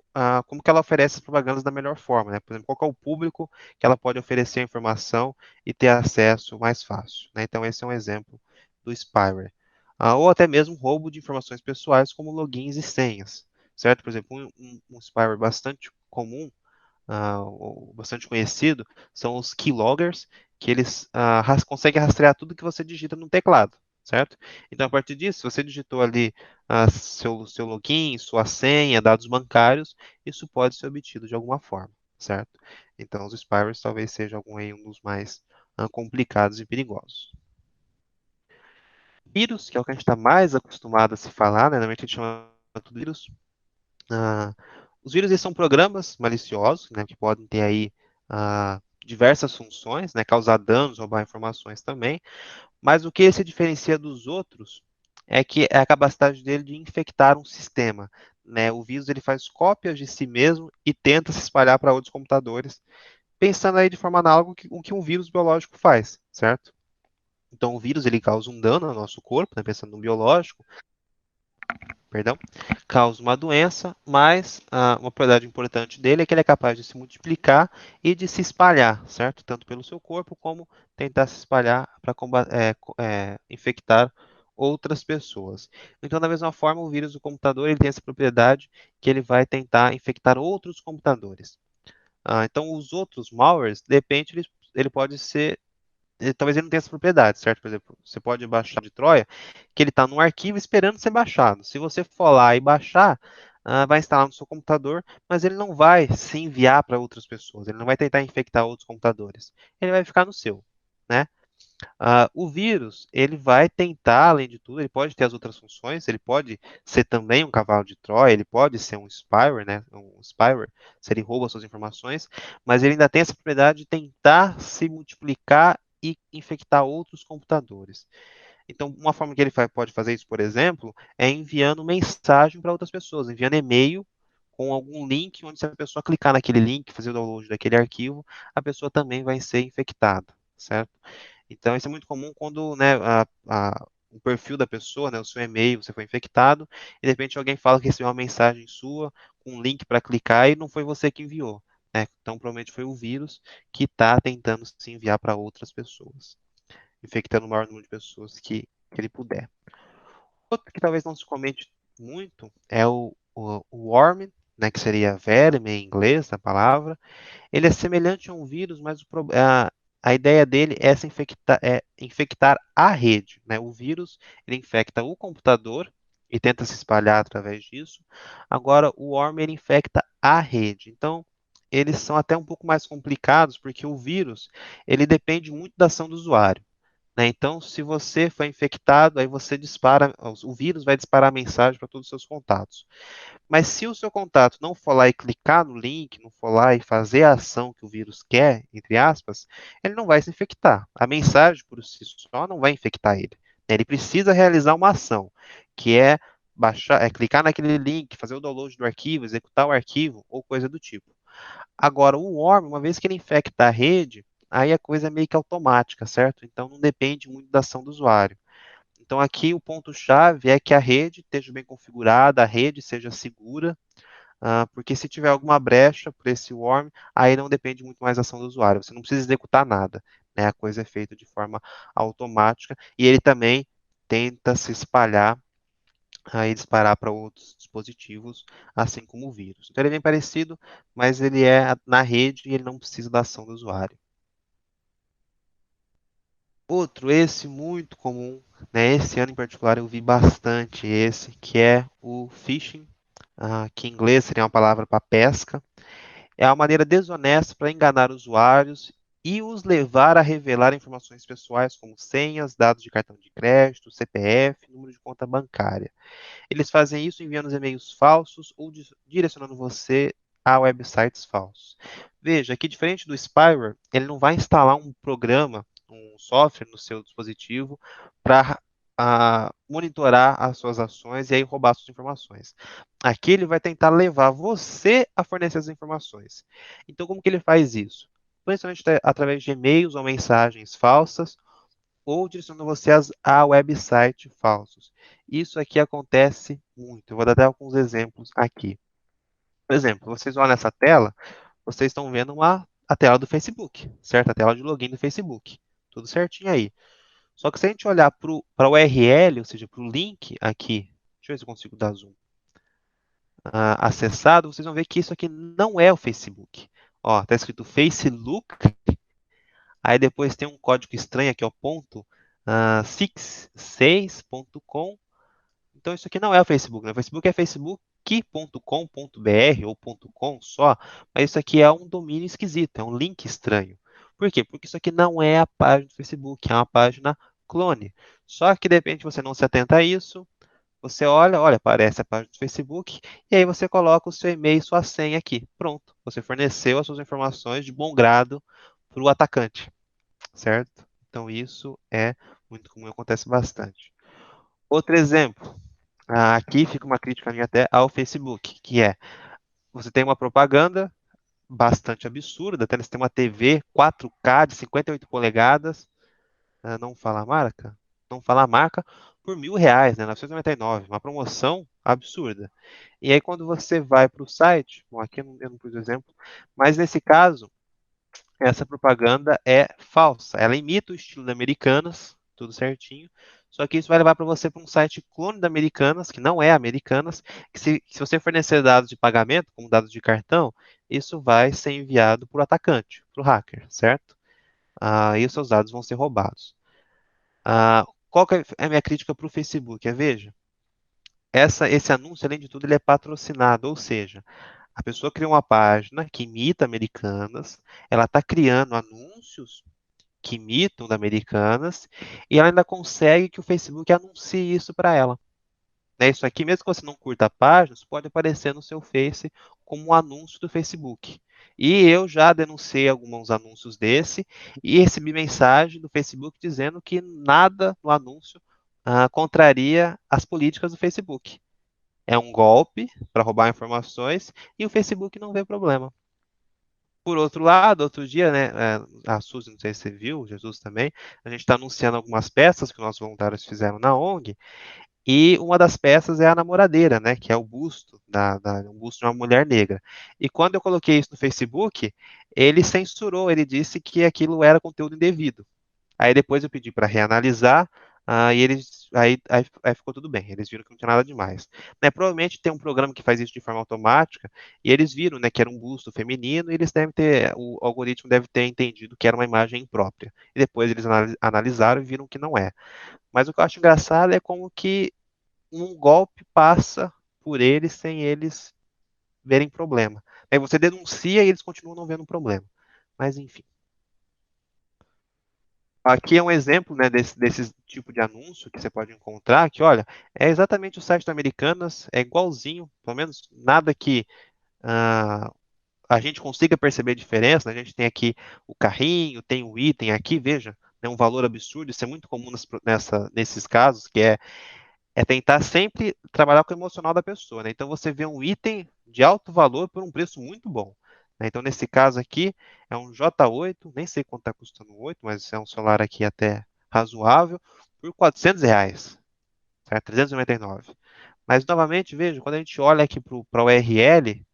como que ela oferece as propagandas da melhor forma, né? Por exemplo, qual que é o público que ela pode oferecer a informação e ter acesso mais fácil, né? Então, esse é um exemplo do spyware. Ou até mesmo roubo de informações pessoais, como logins e senhas, certo? Por exemplo, um spyware bastante comum, ou bastante conhecido, são os keyloggers, que eles conseguem rastrear tudo que você digita no teclado, certo? Então, a partir disso, se você digitou ali seu login, sua senha, dados bancários, isso pode ser obtido de alguma forma, certo? Então, os spywares talvez seja um dos mais complicados e perigosos. Vírus, que é o que a gente está mais acostumado a se falar, né? Normalmente a gente chama tudo de vírus. Ah, os vírus eles são programas maliciosos, né, que podem ter aí diversas funções, né, causar danos, roubar informações também, mas o que ele se diferencia dos outros é que é a capacidade dele de infectar um sistema, né? O vírus ele faz cópias de si mesmo e tenta se espalhar para outros computadores, pensando aí de forma análoga o que um vírus biológico faz, certo? Então, o vírus ele causa um dano ao nosso corpo, né, pensando no biológico, perdão, causa uma doença, mas uma propriedade importante dele é que ele é capaz de se multiplicar e de se espalhar, certo? Tanto pelo seu corpo como tentar se espalhar para infectar outras pessoas. Então, da mesma forma, o vírus do computador ele tem essa propriedade que ele vai tentar infectar outros computadores. Então, os outros malwares, de repente, ele pode ser talvez ele não tenha essa propriedade, certo? Por exemplo, você pode baixar de Troia, que ele está num arquivo esperando ser baixado. Se você for lá e baixar, vai instalar no seu computador, mas ele não vai se enviar para outras pessoas, ele não vai tentar infectar outros computadores. Ele vai ficar no seu, né? O vírus, ele vai tentar, além de tudo, ele pode ter as outras funções, ele pode ser também um cavalo de Troia, ele pode ser um spyware, né? Um spyware, se ele rouba suas informações, mas ele ainda tem essa propriedade de tentar se multiplicar e infectar outros computadores. Então, uma forma que ele pode fazer isso, por exemplo, é enviando mensagem para outras pessoas, enviando e-mail com algum link, onde se a pessoa clicar naquele link, fazer o download daquele arquivo, a pessoa também vai ser infectada, certo? Então, isso é muito comum quando, né, o perfil da pessoa, né, o seu e-mail, você foi infectado, e de repente alguém fala que recebeu uma mensagem sua com um link para clicar e não foi você que enviou, né? Então, provavelmente foi o vírus que está tentando se enviar para outras pessoas, infectando o maior número de pessoas que ele puder. Outro que talvez não se comente muito é o worm, né, que seria verme em inglês, a palavra. Ele é semelhante a um vírus, mas a ideia dele é, infectar a rede, né? O vírus ele infecta o computador e tenta se espalhar através disso. Agora, o worm ele infecta a rede. Então, eles são até um pouco mais complicados, porque o vírus ele depende muito da ação do usuário, né? Então, se você foi infectado, aí você dispara, o vírus vai disparar a mensagem para todos os seus contatos. Mas se o seu contato não for lá e clicar no link, não for lá e fazer a ação que o vírus quer, entre aspas, ele não vai se infectar. A mensagem por si só não vai infectar ele. Ele precisa realizar uma ação, que é baixar, clicar naquele link, fazer o download do arquivo, executar o arquivo ou coisa do tipo. Agora, o worm, uma vez que ele infecta a rede, aí a coisa é meio que automática, certo? Então não depende muito da ação do usuário. Então aqui o ponto-chave é que a rede esteja bem configurada, a rede seja segura, porque se tiver alguma brecha por esse worm, aí não depende muito mais da ação do usuário. Você não precisa executar nada, né? A coisa é feita de forma automática e ele também tenta se espalhar e disparar para outros dispositivos, assim como o vírus. Então ele é bem parecido, mas ele é na rede e ele não precisa da ação do usuário. Outro, esse muito comum, né? Esse ano em particular eu vi bastante esse, que é o phishing, que em inglês seria uma palavra para pesca. É uma maneira desonesta para enganar usuários e os levar a revelar informações pessoais como senhas, dados de cartão de crédito, CPF, número de conta bancária. Eles fazem isso enviando os e-mails falsos ou direcionando você a websites falsos. Veja, que diferente do spyware, ele não vai instalar um programa, um software no seu dispositivo para monitorar as suas ações e aí roubar suas informações. Aqui ele vai tentar levar você a fornecer as informações. Então, como que ele faz isso? Principalmente através de e-mails ou mensagens falsas ou direcionando você a websites falsos. Isso aqui acontece muito. Eu vou dar até alguns exemplos aqui. Por exemplo, vocês olham nessa tela, vocês estão vendo a tela do Facebook, certo? A tela de login do Facebook. Tudo certinho aí. Só que se a gente olhar para o URL, ou seja, para o link aqui, deixa eu ver se eu consigo dar zoom, acessado, vocês vão ver que isso aqui não é o Facebook. Ó, tá escrito Facebook, aí depois tem um código estranho aqui, ó, ponto, 66.com. Então isso aqui não é o Facebook, né? O Facebook é facebook.com.br ou .com só, mas isso aqui é um domínio esquisito, é um link estranho. Por quê? Porque isso aqui não é a página do Facebook, é uma página clone. Só que de repente você não se atenta a isso, você olha, aparece a página do Facebook, e aí você coloca o seu e-mail e sua senha aqui. Pronto, você forneceu as suas informações de bom grado para o atacante, certo? Então isso é muito comum, acontece bastante. Outro exemplo, aqui fica uma crítica minha até ao Facebook, que é, você tem uma propaganda bastante absurda, até você tem uma TV 4K de 58 polegadas, não fala a marca? Não fala a marca, por R$ 1.000, né? 999, uma promoção absurda. E aí quando você vai para o site, bom, aqui eu não pus exemplo, mas nesse caso, essa propaganda é falsa. Ela imita o estilo da Americanas, tudo certinho. Só que isso vai levar para você para um site clone da Americanas, que não é Americanas, que se você fornecer dados de pagamento, como dados de cartão, isso vai ser enviado para o atacante, para o hacker, certo? E os seus dados vão ser roubados. Qual que é a minha crítica para o Facebook? Veja, esse anúncio, além de tudo, ele é patrocinado, ou seja, a pessoa cria uma página que imita Americanas, ela está criando anúncios que imitam da Americanas, e ela ainda consegue que o Facebook anuncie isso para ela. Né? Isso aqui, mesmo que você não curta a página, isso pode aparecer no seu Face como um anúncio do Facebook. E eu já denunciei alguns anúncios desse e recebi mensagem do Facebook dizendo que nada no anúncio contraria as políticas do Facebook. É um golpe para roubar informações e o Facebook não vê problema. Por outro lado, outro dia, né, a Suzy, não sei se você viu, Jesus também, a gente está anunciando algumas peças que nossos voluntários fizeram na ONG, e uma das peças é a namoradeira, né, que é o busto, um busto de uma mulher negra. E quando eu coloquei isso no Facebook, ele censurou, ele disse que aquilo era conteúdo indevido. Aí depois eu pedi para reanalisar, e eles aí ficou tudo bem. Eles viram que não tinha nada demais. Né, provavelmente tem um programa que faz isso de forma automática, e eles viram, né, que era um busto feminino, e eles devem ter, o algoritmo deve ter entendido que era uma imagem imprópria. E depois eles analisaram e viram que não é. Mas o que eu acho engraçado é como que um golpe passa por eles sem eles verem problema. Aí você denuncia e eles continuam não vendo problema. Mas enfim. Aqui é um exemplo, né, desse tipo de anúncio que você pode encontrar, que olha, é exatamente o site da Americanas, é igualzinho, pelo menos nada que ah, a gente consiga perceber a diferença, né? A gente tem aqui o carrinho, tem o item aqui, veja, é um valor absurdo, isso é muito comum nesses casos, que é tentar sempre trabalhar com o emocional da pessoa, né? Então você vê um item de alto valor por um preço muito bom, né? Então nesse caso aqui é um J8, nem sei quanto está custando o 8, mas é um celular aqui até razoável, por R$ 400, certo? 399. Mas novamente, veja, quando a gente olha aqui para o URL,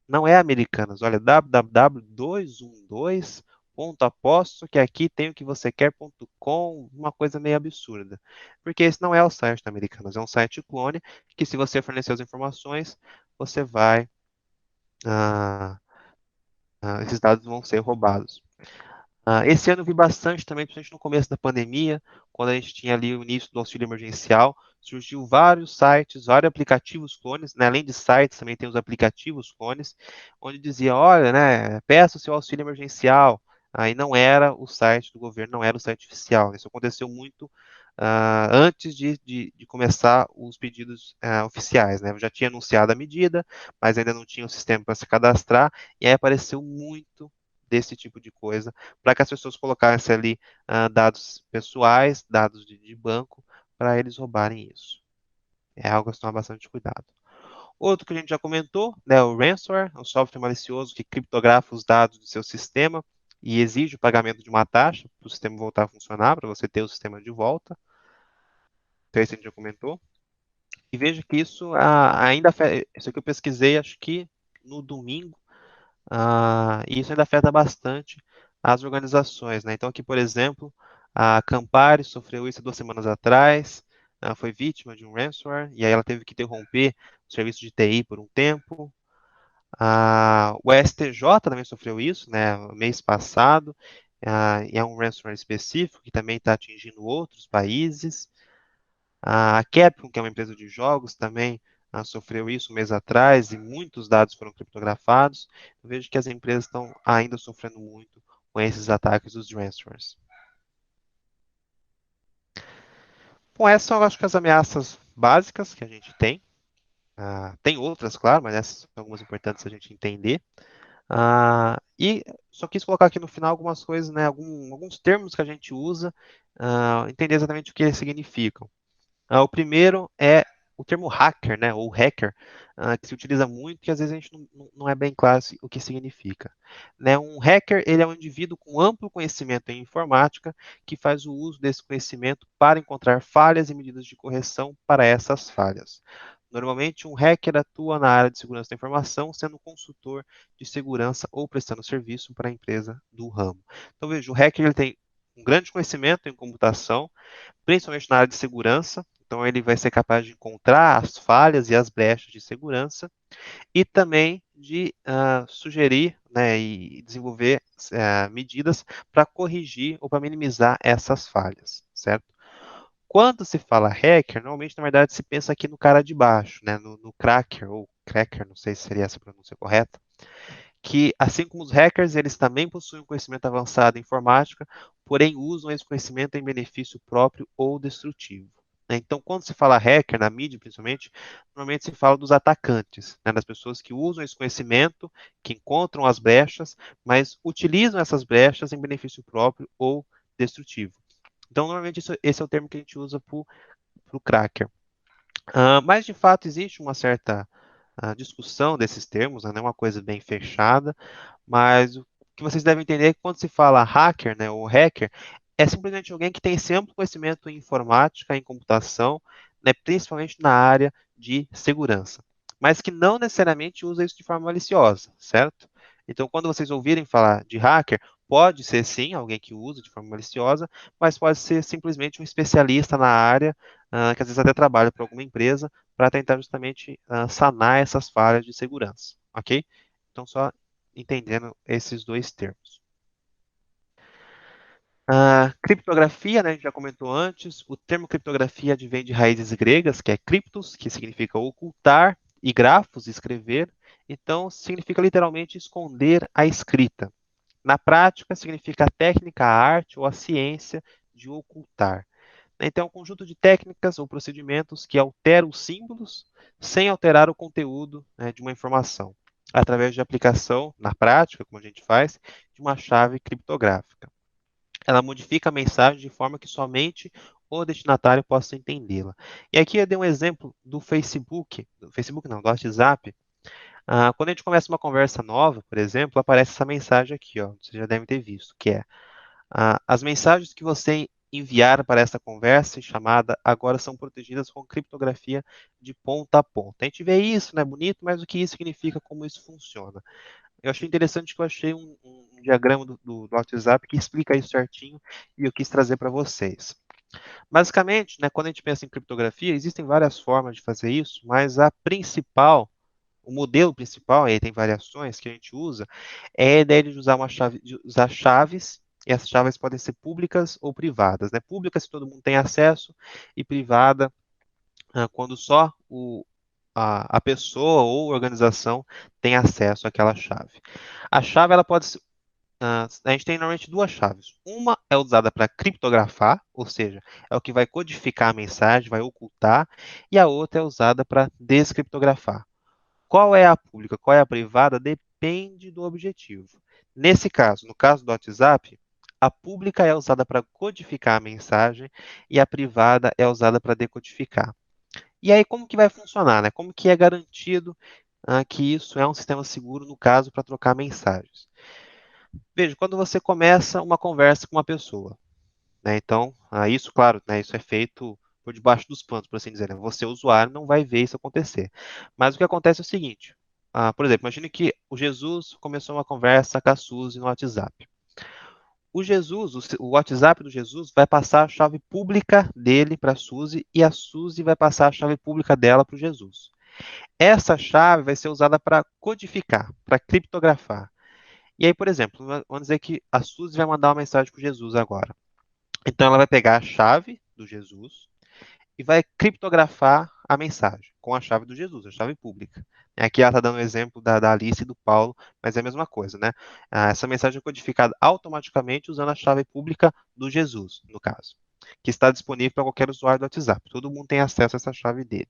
não é Americanas, olha, www.212.aposto que aqui tem o que você quer.com, uma coisa meio absurda. Porque esse não é o site da Americanas, é um site clone que se você fornecer as informações, você vai, ah, esses dados vão ser roubados. Esse ano eu vi bastante também, principalmente no começo da pandemia, quando a gente tinha ali o início do auxílio emergencial, surgiu vários sites, vários aplicativos clones, né? Além de sites, também tem os aplicativos clones, onde dizia, olha, né, peça o seu auxílio emergencial. Aí não era o site do governo, não era o site oficial. Isso aconteceu muito antes de começar os pedidos oficiais, né? Eu já tinha anunciado a medida, mas ainda não tinha o sistema para se cadastrar, e aí apareceu muito desse tipo de coisa, para que as pessoas colocassem ali dados pessoais, dados de banco, para eles roubarem isso. É algo a se tomar bastante cuidado. Outro que a gente já comentou, né, o ransomware, é um software malicioso que criptografa os dados do seu sistema e exige o pagamento de uma taxa para o sistema voltar a funcionar, para você ter o sistema de volta. Então, esse a gente já comentou. E veja que isso ainda afeta, isso aqui eu pesquisei, acho que no domingo, e isso ainda afeta bastante as organizações, né? Então, aqui, por exemplo, a Campari sofreu isso 2 semanas atrás, foi vítima de um ransomware, e aí ela teve que interromper o serviço de TI por um tempo. O STJ também sofreu isso, né, mês passado, e é um ransomware específico que também está atingindo outros países. A Capcom, que é uma empresa de jogos, também sofreu isso um mês atrás e muitos dados foram criptografados. Eu vejo que as empresas estão ainda sofrendo muito com esses ataques dos ransomwares. Bom, essas são, acho que, as ameaças básicas que a gente tem. Tem outras, claro, mas essas são algumas importantes a gente entender. E só quis colocar aqui no final algumas coisas, né, alguns termos que a gente usa, entender exatamente o que eles significam. O primeiro é o termo hacker, né, ou hacker, que se utiliza muito e às vezes a gente não é bem claro o que significa. Né, um hacker, ele é um indivíduo com amplo conhecimento em informática que faz o uso desse conhecimento para encontrar falhas e medidas de correção para essas falhas. Normalmente, um hacker atua na área de segurança da informação, sendo consultor de segurança ou prestando serviço para a empresa do ramo. Então, veja, o hacker ele tem um grande conhecimento em computação, principalmente na área de segurança. Então, ele vai ser capaz de encontrar as falhas e as brechas de segurança e também de sugerir, né, e desenvolver medidas para corrigir ou para minimizar essas falhas, certo? Quando se fala hacker, normalmente, na verdade, se pensa aqui no cara de baixo, né, no cracker, ou cracker, não sei se seria essa a pronúncia correta, que, assim como os hackers, eles também possuem um conhecimento avançado em informática, porém usam esse conhecimento em benefício próprio ou destrutivo. Né? Então, quando se fala hacker, na mídia principalmente, normalmente se fala dos atacantes, né, das pessoas que usam esse conhecimento, que encontram as brechas, mas utilizam essas brechas em benefício próprio ou destrutivo. Então, normalmente, esse é o termo que a gente usa para o cracker. Mas, de fato, existe uma certa discussão desses termos, né, não é uma coisa bem fechada, mas o que vocês devem entender é que quando se fala hacker, né, ou hacker, é simplesmente alguém que tem esse amplo conhecimento em informática, em computação, né, principalmente na área de segurança, mas que não necessariamente usa isso de forma maliciosa, certo? Então, quando vocês ouvirem falar de hacker, pode ser sim alguém que usa de forma maliciosa, mas pode ser simplesmente um especialista na área, que às vezes até trabalha para alguma empresa, para tentar justamente sanar essas falhas de segurança, ok? Então, só entendendo esses dois termos. Criptografia, né, a gente já comentou antes, o termo criptografia advém de raízes gregas, que é criptos, que significa ocultar, e grafos, escrever, então significa literalmente esconder a escrita. Na prática, significa a técnica, a arte ou a ciência de ocultar. Então, é um conjunto de técnicas ou procedimentos que alteram os símbolos sem alterar o conteúdo, né, de uma informação, através de aplicação, na prática, como a gente faz, de uma chave criptográfica. Ela modifica a mensagem de forma que somente o destinatário possa entendê-la. E aqui eu dei um exemplo do Facebook não, do WhatsApp. Quando a gente começa uma conversa nova, por exemplo, aparece essa mensagem aqui, ó, vocês já devem ter visto, que é as mensagens que você enviar para essa conversa chamada agora são protegidas com criptografia de ponta a ponta. A gente vê isso, né, bonito, mas o que isso significa, como isso funciona? Eu achei interessante que eu achei um diagrama do WhatsApp que explica isso certinho e eu quis trazer para vocês. Basicamente, né, quando a gente pensa em criptografia, existem várias formas de fazer isso, mas a principal, o modelo principal, aí tem variações que a gente usa, é a ideia de usar de usar chaves, e essas chaves podem ser públicas ou privadas. Né? Pública se todo mundo tem acesso, e privada quando só a pessoa ou organização tem acesso àquela chave. A chave ela pode ser a gente tem normalmente duas chaves. Uma é usada para criptografar, ou seja, é o que vai codificar a mensagem, vai ocultar, e a outra é usada para descriptografar. Qual é a pública, qual é a privada, depende do objetivo. Nesse caso, no caso do WhatsApp, A pública é usada para codificar a mensagem e a privada é usada para decodificar. E aí, como que vai funcionar, né? Como que é garantido que isso é um sistema seguro, no caso, para trocar mensagens? Veja, quando você começa uma conversa com uma pessoa, né? Então, isso, claro, né, isso é feito por debaixo dos panos, por assim dizer, né? Você, usuário, não vai ver isso acontecer. Mas o que acontece é o seguinte, por exemplo, imagine que o Jesus começou uma conversa com a Suzy no WhatsApp. O Jesus, o WhatsApp do Jesus vai passar a chave pública dele para a Suzy e a Suzy vai passar a chave pública dela para o Jesus. Essa chave vai ser usada para codificar, para criptografar. E aí, por exemplo, vamos dizer que a Suzy vai mandar uma mensagem para o Jesus agora. Então, ela vai pegar a chave do Jesus e vai criptografar a mensagem com a chave do Jesus, a chave pública. Aqui ela está dando o exemplo da Alice e do Paulo, mas é a mesma coisa, né? Essa mensagem é codificada automaticamente usando a chave pública do Jesus, no caso, que está disponível para qualquer usuário do WhatsApp. Todo mundo tem acesso a essa chave dele.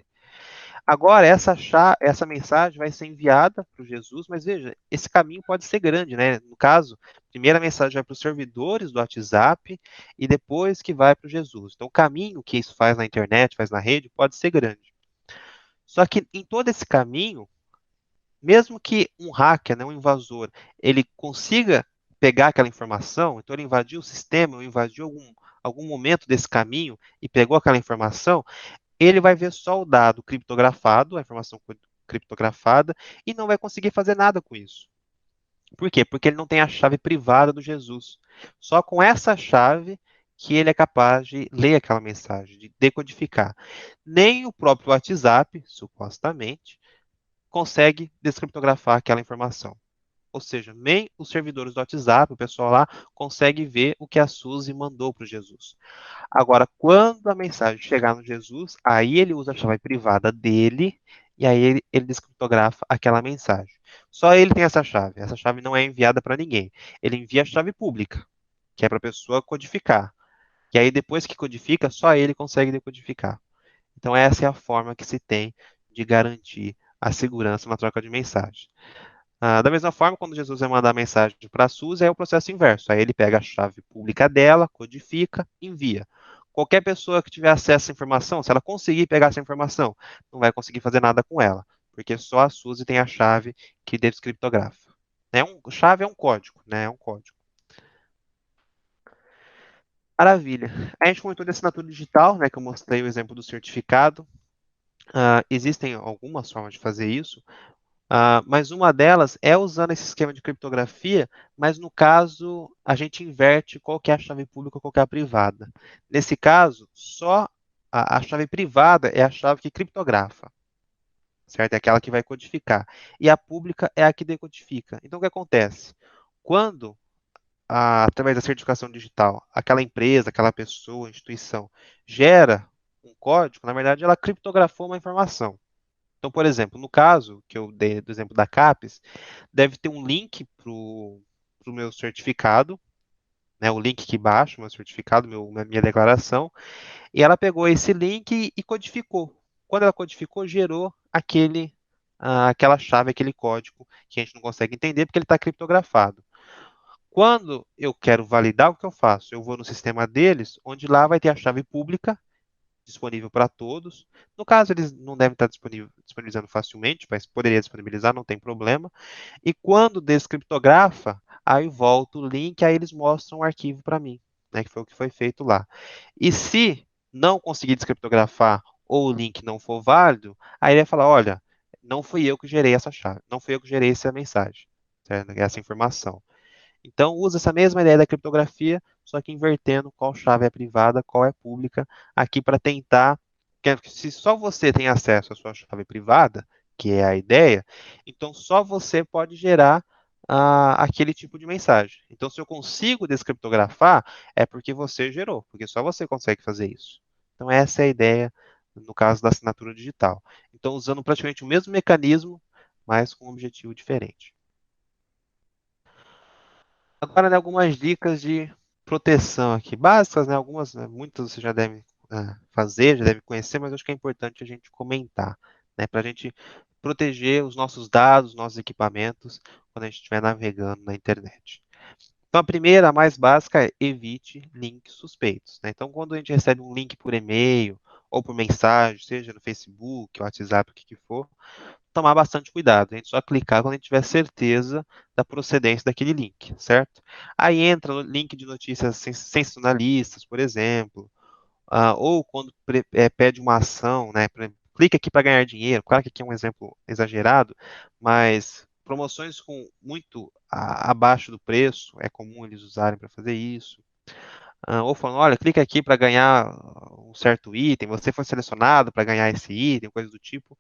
Agora, essa mensagem vai ser enviada para o Jesus, mas veja, esse caminho pode ser grande, né? No caso, primeiro a mensagem vai para os servidores do WhatsApp e depois que vai para o Jesus. Então, o caminho que isso faz na internet, faz na rede, pode ser grande. Só que em todo esse caminho, mesmo que um hacker, né, um invasor, ele consiga pegar aquela informação, então ele invadiu o sistema, ou invadiu algum momento desse caminho e pegou aquela informação, ele vai ver só o dado criptografado, a informação criptografada, e não vai conseguir fazer nada com isso. Por quê? Porque ele não tem a chave privada do Jesus. Só com essa chave que ele é capaz de ler aquela mensagem, de decodificar. Nem o próprio WhatsApp, supostamente, consegue descriptografar aquela informação. Ou seja, nem os servidores do WhatsApp, o pessoal lá, consegue ver o que a Suzy mandou para o Jesus. Agora, quando a mensagem chegar no Jesus, aí ele usa a chave privada dele e aí ele descriptografa aquela mensagem. Só ele tem essa chave. Essa chave não é enviada para ninguém. Ele envia a chave pública, que é para a pessoa codificar. E aí, depois que codifica, só ele consegue decodificar. Então, essa é a forma que se tem de garantir a segurança na troca de mensagem. Da mesma forma, quando Jesus vai mandar a mensagem para a Suzy, é o processo inverso. Aí ele pega a chave pública dela, codifica, envia. Qualquer pessoa que tiver acesso a essa informação, se ela conseguir pegar essa informação, não vai conseguir fazer nada com ela, porque só a Suzy tem a chave que descriptografa. Chave é um código, né? É um código. Maravilha. A gente comentou de assinatura digital, né? Que eu mostrei o exemplo do certificado. Existem algumas formas de fazer isso. Mas uma delas é usando esse esquema de criptografia, mas no caso a gente inverte qual que é a chave pública e qual que é a privada. Nesse caso, só a chave privada é a chave que criptografa, certo? É aquela que vai codificar. E a pública é a que decodifica. Então o que acontece? Quando, através da certificação digital, aquela empresa, aquela pessoa, instituição, gera um código, na verdade ela criptografou uma informação. Então, por exemplo, no caso que eu dei do exemplo da CAPES, deve ter um link para o meu certificado, né, o link que baixa o meu certificado, minha declaração, e ela pegou esse link e codificou. Quando ela codificou, gerou aquela chave, aquele código que a gente não consegue entender porque ele está criptografado. Quando eu quero validar, o que eu faço? Eu vou no sistema deles, onde lá vai ter a chave pública disponível para todos. No caso, eles não devem estar disponibilizando facilmente, mas poderia disponibilizar, não tem problema. E quando descriptografa, aí volta o link, aí eles mostram o arquivo para mim, né, que foi o que foi feito lá. E se não conseguir descriptografar ou o link não for válido, aí ele vai falar, olha, não fui eu que gerei essa chave, não fui eu que gerei essa mensagem, certo? Essa informação. Então, usa essa mesma ideia da criptografia, só que invertendo qual chave é privada, qual é pública, aqui para tentar. Se só você tem acesso à sua chave privada, que é a ideia, então só você pode gerar aquele tipo de mensagem. Então, se eu consigo descriptografar, é porque você gerou, porque só você consegue fazer isso. Então, essa é a ideia no caso da assinatura digital. Então, usando praticamente o mesmo mecanismo, mas com um objetivo diferente. Agora, né, algumas dicas de proteção aqui, básicas, né, algumas, né, muitas você já deve fazer, já deve conhecer, mas acho que é importante a gente comentar, né, para a gente proteger os nossos dados, nossos equipamentos, quando a gente estiver navegando na internet. Então, a primeira, a mais básica, é evite links suspeitos, né? Então, quando a gente recebe um link por e-mail ou por mensagem, seja no Facebook, WhatsApp, o que que for, tomar bastante cuidado. A gente só clicar quando a gente tiver certeza da procedência daquele link, certo? Aí entra o link de notícias sensacionalistas, por exemplo, ou quando pede uma ação, né? Clica aqui para ganhar dinheiro. Claro que aqui é um exemplo exagerado, mas promoções com muito abaixo do preço, é comum eles usarem para fazer isso. Ou falando, olha, clica aqui para ganhar um certo item, você foi selecionado para ganhar esse item, coisa do tipo.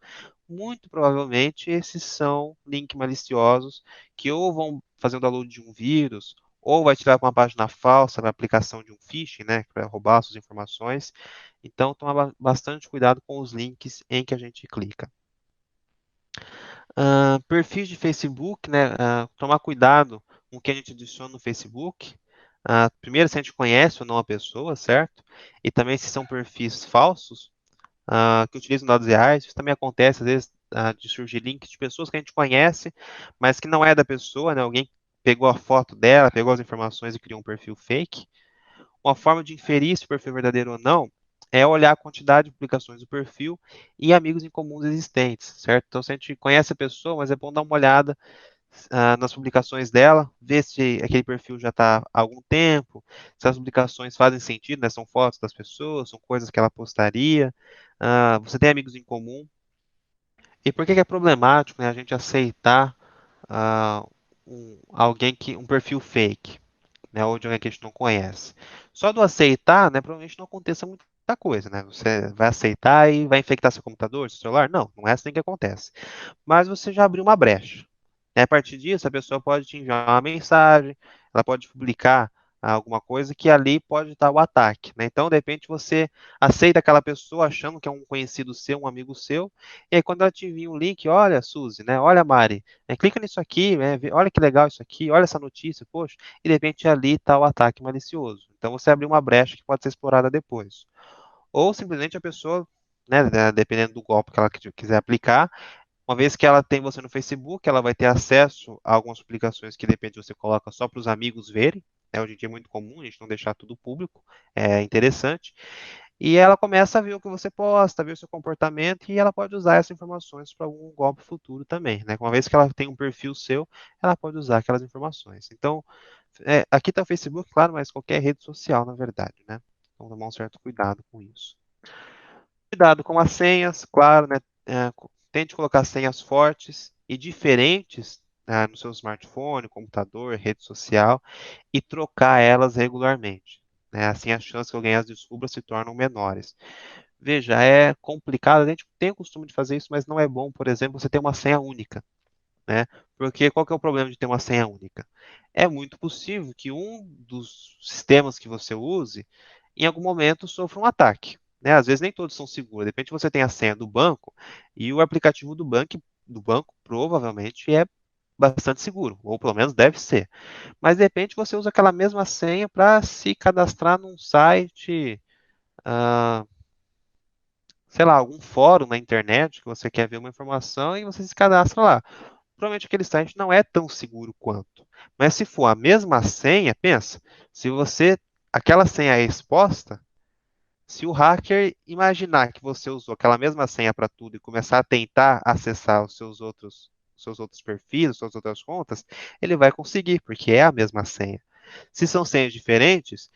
Muito provavelmente esses são links maliciosos que ou vão fazer o download de um vírus, ou vai tirar para uma página falsa na aplicação de um phishing, né, para roubar suas informações. Então, tomar bastante cuidado com os links em que a gente clica. Perfis de Facebook, né? Tomar cuidado com o que a gente adiciona no Facebook. Primeiro, se a gente conhece ou não a pessoa, certo? E também se são perfis falsos, que utilizam dados reais. Isso também acontece, às vezes, de surgir links de pessoas que a gente conhece, mas que não é da pessoa, né? Alguém pegou a foto dela, pegou as informações e criou um perfil fake. Uma forma de inferir se o perfil é verdadeiro ou não é olhar a quantidade de publicações do perfil e amigos em comuns existentes, certo? Então, se a gente conhece a pessoa, mas é bom dar uma olhada nas publicações dela, ver se aquele perfil já está há algum tempo, se as publicações fazem sentido, né? São fotos das pessoas, são coisas que ela postaria, você tem amigos em comum. E por que que é problemático, né, a gente aceitar um perfil fake? Né, ou de alguém que a gente não conhece. Só do aceitar, né, provavelmente não aconteça muita coisa, né? Você vai aceitar e vai infectar seu computador, seu celular? Não, não é assim que acontece. Mas você já abriu uma brecha. Né? A partir disso, a pessoa pode te enviar uma mensagem, ela pode publicar alguma coisa que ali pode estar o ataque. Né? Então, de repente, você aceita aquela pessoa achando que é um conhecido seu, um amigo seu, e aí quando ela te envia um link, olha, Suzy, né? Olha, Mari, clica nisso aqui, né? Olha que legal isso aqui, olha essa notícia, poxa, e de repente ali está o ataque malicioso. Então, você abriu uma brecha que pode ser explorada depois. Ou simplesmente a pessoa, né, dependendo do golpe que ela quiser aplicar, uma vez que ela tem você no Facebook, ela vai ter acesso a algumas publicações que de repente você coloca só para os amigos verem. Né? Hoje em dia é muito comum a gente não deixar tudo público, é interessante. E ela começa a ver o que você posta, ver o seu comportamento e ela pode usar essas informações para algum golpe futuro também. Né? Uma vez que ela tem um perfil seu, ela pode usar aquelas informações. Então, aqui está o Facebook, claro, mas qualquer rede social, na verdade. Né? Então, tomar um certo cuidado com isso. Cuidado com as senhas, claro, né? Tente colocar senhas fortes e diferentes, no seu smartphone, computador, rede social e trocar elas regularmente. Né? Assim, as chances que alguém as descubra se tornam menores. Veja, é complicado, a gente tem o costume de fazer isso, mas não é bom, por exemplo, você ter uma senha única. Né? Porque qual que é o problema de ter uma senha única? É muito possível que um dos sistemas que você use, em algum momento, sofra um ataque. Né? Às vezes nem todos são seguros. De repente você tem a senha do banco e o aplicativo do banco provavelmente é bastante seguro, ou pelo menos deve ser. Mas de repente você usa aquela mesma senha para se cadastrar num site, ah, sei lá, algum fórum na internet que você quer ver uma informação e você se cadastra lá. Provavelmente aquele site não é tão seguro quanto. Mas se for a mesma senha, pensa, se você, aquela senha é exposta, se o hacker imaginar que você usou aquela mesma senha para tudo e começar a tentar acessar os seus outros perfis, as suas outras contas, ele vai conseguir, porque é a mesma senha. Se são senhas diferentes,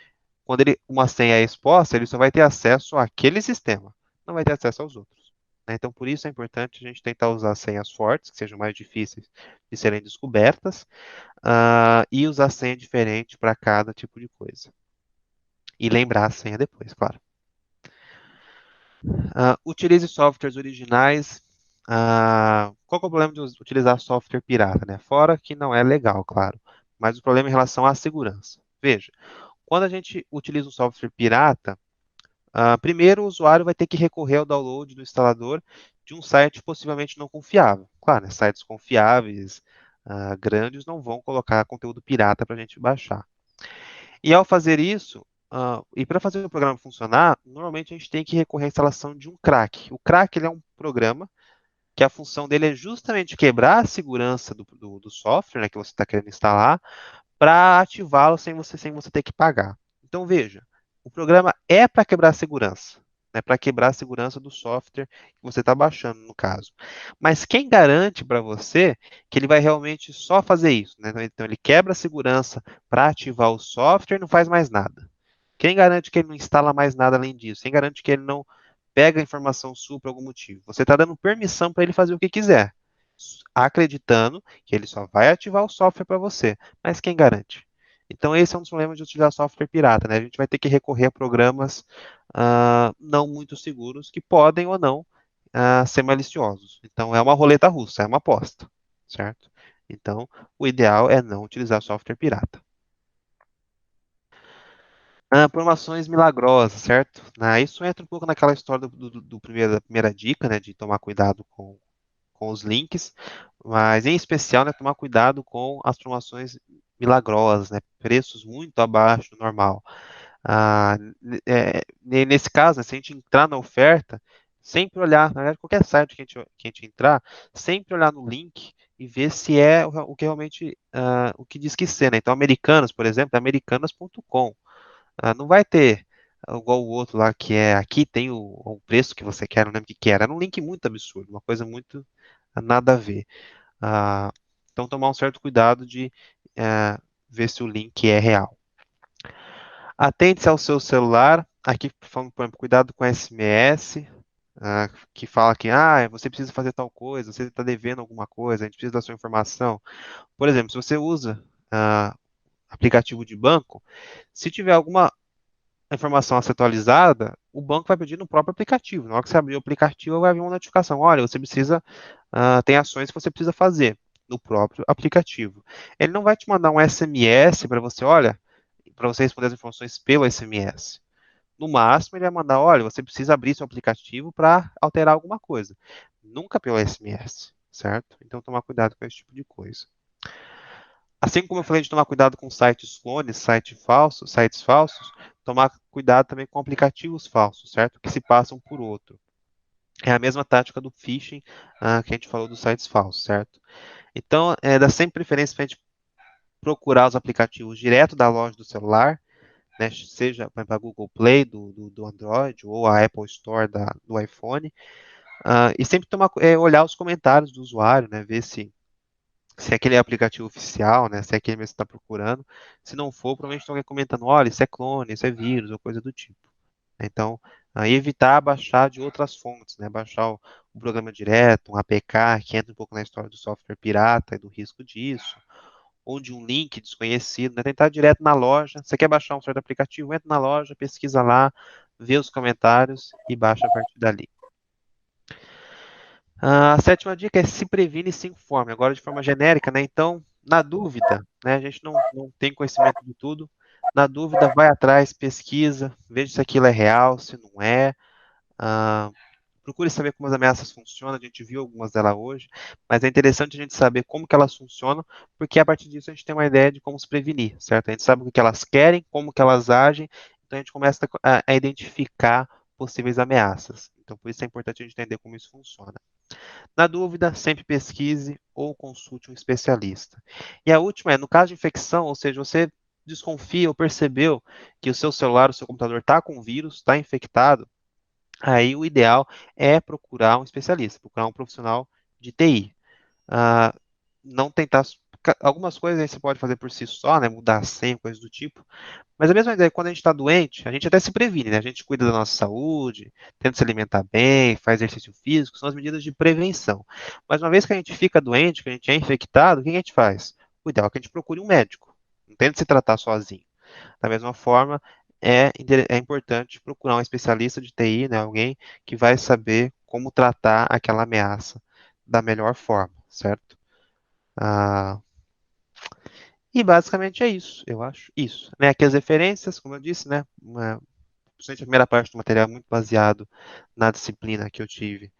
quando uma senha é exposta, ele só vai ter acesso àquele sistema, não vai ter acesso aos outros. Né? Então, por isso é importante a gente tentar usar senhas fortes, que sejam mais difíceis de serem descobertas, e usar senha diferente para cada tipo de coisa. E lembrar a senha depois, claro. Utilize softwares originais. Qual que é o problema de utilizar software pirata? Né? Fora que não é legal, claro. Mas o problema é em relação à segurança. Veja, quando a gente utiliza um software pirata, primeiro o usuário vai ter que recorrer ao download do instalador de um site possivelmente não confiável. Claro, né, sites confiáveis, grandes, não vão colocar conteúdo pirata para a gente baixar. E ao fazer isso, e para fazer o programa funcionar, normalmente a gente tem que recorrer à instalação de um crack. O crack ele é um programa que a função dele é justamente quebrar a segurança do software, né, que você está querendo instalar, para ativá-lo sem você ter que pagar. Então veja, o programa é para quebrar a segurança, né, para quebrar a segurança do software que você está baixando, no caso. Mas quem garante para você que ele vai realmente só fazer isso, né? Então ele quebra a segurança para ativar o software e não faz mais nada. Quem garante que ele não instala mais nada além disso? Quem garante que ele não pega a informação sua por algum motivo? Você está dando permissão para ele fazer o que quiser, acreditando que ele só vai ativar o software para você. Mas quem garante? Então, esse é um dos problemas de utilizar software pirata, né? A gente vai ter que recorrer a programas não muito seguros que podem ou não ser maliciosos. Então, é uma roleta russa, é uma aposta, certo? Então, o ideal é não utilizar software pirata. Promoções milagrosas, certo? Isso entra um pouco naquela história da primeira dica, né, de tomar cuidado com os links, mas em especial, né, tomar cuidado com as promoções milagrosas, né, preços muito abaixo do normal. Nesse caso, né, se a gente entrar na oferta, sempre olhar, na verdade, qualquer site que a gente entrar, sempre olhar no link e ver se é o que realmente, o que diz que ser, né? Então, Americanas, por exemplo, é americanas.com. Não vai ter igual o outro lá que é aqui tem o preço que você quer, não lembro o que que era. Era um link muito absurdo, uma coisa muito nada a ver. Então tomar um certo cuidado de ver se o link é real. Atente-se ao seu celular. Aqui falando, por exemplo, cuidado com SMS, que fala que você precisa fazer tal coisa, você está devendo alguma coisa, a gente precisa da sua informação. Por exemplo, se você usa aplicativo de banco, se tiver alguma a informação a ser atualizada, o banco vai pedir no próprio aplicativo. Na hora que você abrir o aplicativo, vai vir uma notificação. Olha, você precisa, tem ações que você precisa fazer no próprio aplicativo. Ele não vai te mandar um SMS para você, olha, para você responder as informações pelo SMS. No máximo, ele vai mandar, olha, você precisa abrir seu aplicativo para alterar alguma coisa. Nunca pelo SMS, certo? Então, tomar cuidado com esse tipo de coisa. Assim como eu falei de tomar cuidado com sites clones, sites falsos, tomar cuidado também com aplicativos falsos, certo? Que se passam por outro. É a mesma tática do phishing que a gente falou dos sites falsos, certo? Então, dá sempre preferência para a gente procurar os aplicativos direto da loja do celular, né? Seja para a Google Play do Android ou a Apple Store do iPhone, e sempre olhar os comentários do usuário, né? Ver se é aquele aplicativo oficial, né? Se é aquele mesmo que você está procurando. Se não for, provavelmente estão alguém comentando, olha, isso é clone, isso é vírus, ou coisa do tipo. Então, aí evitar baixar de outras fontes, né? Baixar o programa direto, um APK, que entra um pouco na história do software pirata e do risco disso, ou de um link desconhecido, né? Tentar direto na loja. Você quer baixar um certo aplicativo, entra na loja, pesquisa lá, vê os comentários e baixa a partir dali. A sétima dica é se previne e se informe. Agora, de forma genérica, né? Então, na dúvida, né? A gente não tem conhecimento de tudo. Na dúvida, vai atrás, pesquisa, veja se aquilo é real, se não é. Ah, procure saber como as ameaças funcionam. A gente viu algumas delas hoje, mas é interessante a gente saber como que elas funcionam, porque a partir disso a gente tem uma ideia de como se prevenir, certo? A gente sabe o que elas querem, como que elas agem, então a gente começa a identificar possíveis ameaças. Então, por isso é importante a gente entender como isso funciona. Na dúvida, sempre pesquise ou consulte um especialista. E a última é, no caso de infecção, ou seja, você desconfia ou percebeu que o seu celular, o seu computador está com vírus, está infectado, aí o ideal é procurar um especialista, procurar um profissional de TI. Ah, não tentar. Algumas coisas aí você pode fazer por si só, né? Mudar a senha, coisas do tipo. Mas a mesma ideia, quando a gente está doente, a gente até se previne, né? A gente cuida da nossa saúde, tenta se alimentar bem, faz exercício físico, são as medidas de prevenção. Mas uma vez que a gente fica doente, que a gente é infectado, o que a gente faz? O ideal é que a gente procure um médico. Não tente se tratar sozinho. Da mesma forma, é importante procurar um especialista de TI, né? Alguém que vai saber como tratar aquela ameaça da melhor forma, certo? Ah, e basicamente é isso, eu acho. Isso. Né? Aqui as referências, como eu disse, né? Principalmente a primeira parte do material é muito baseado na disciplina que eu tive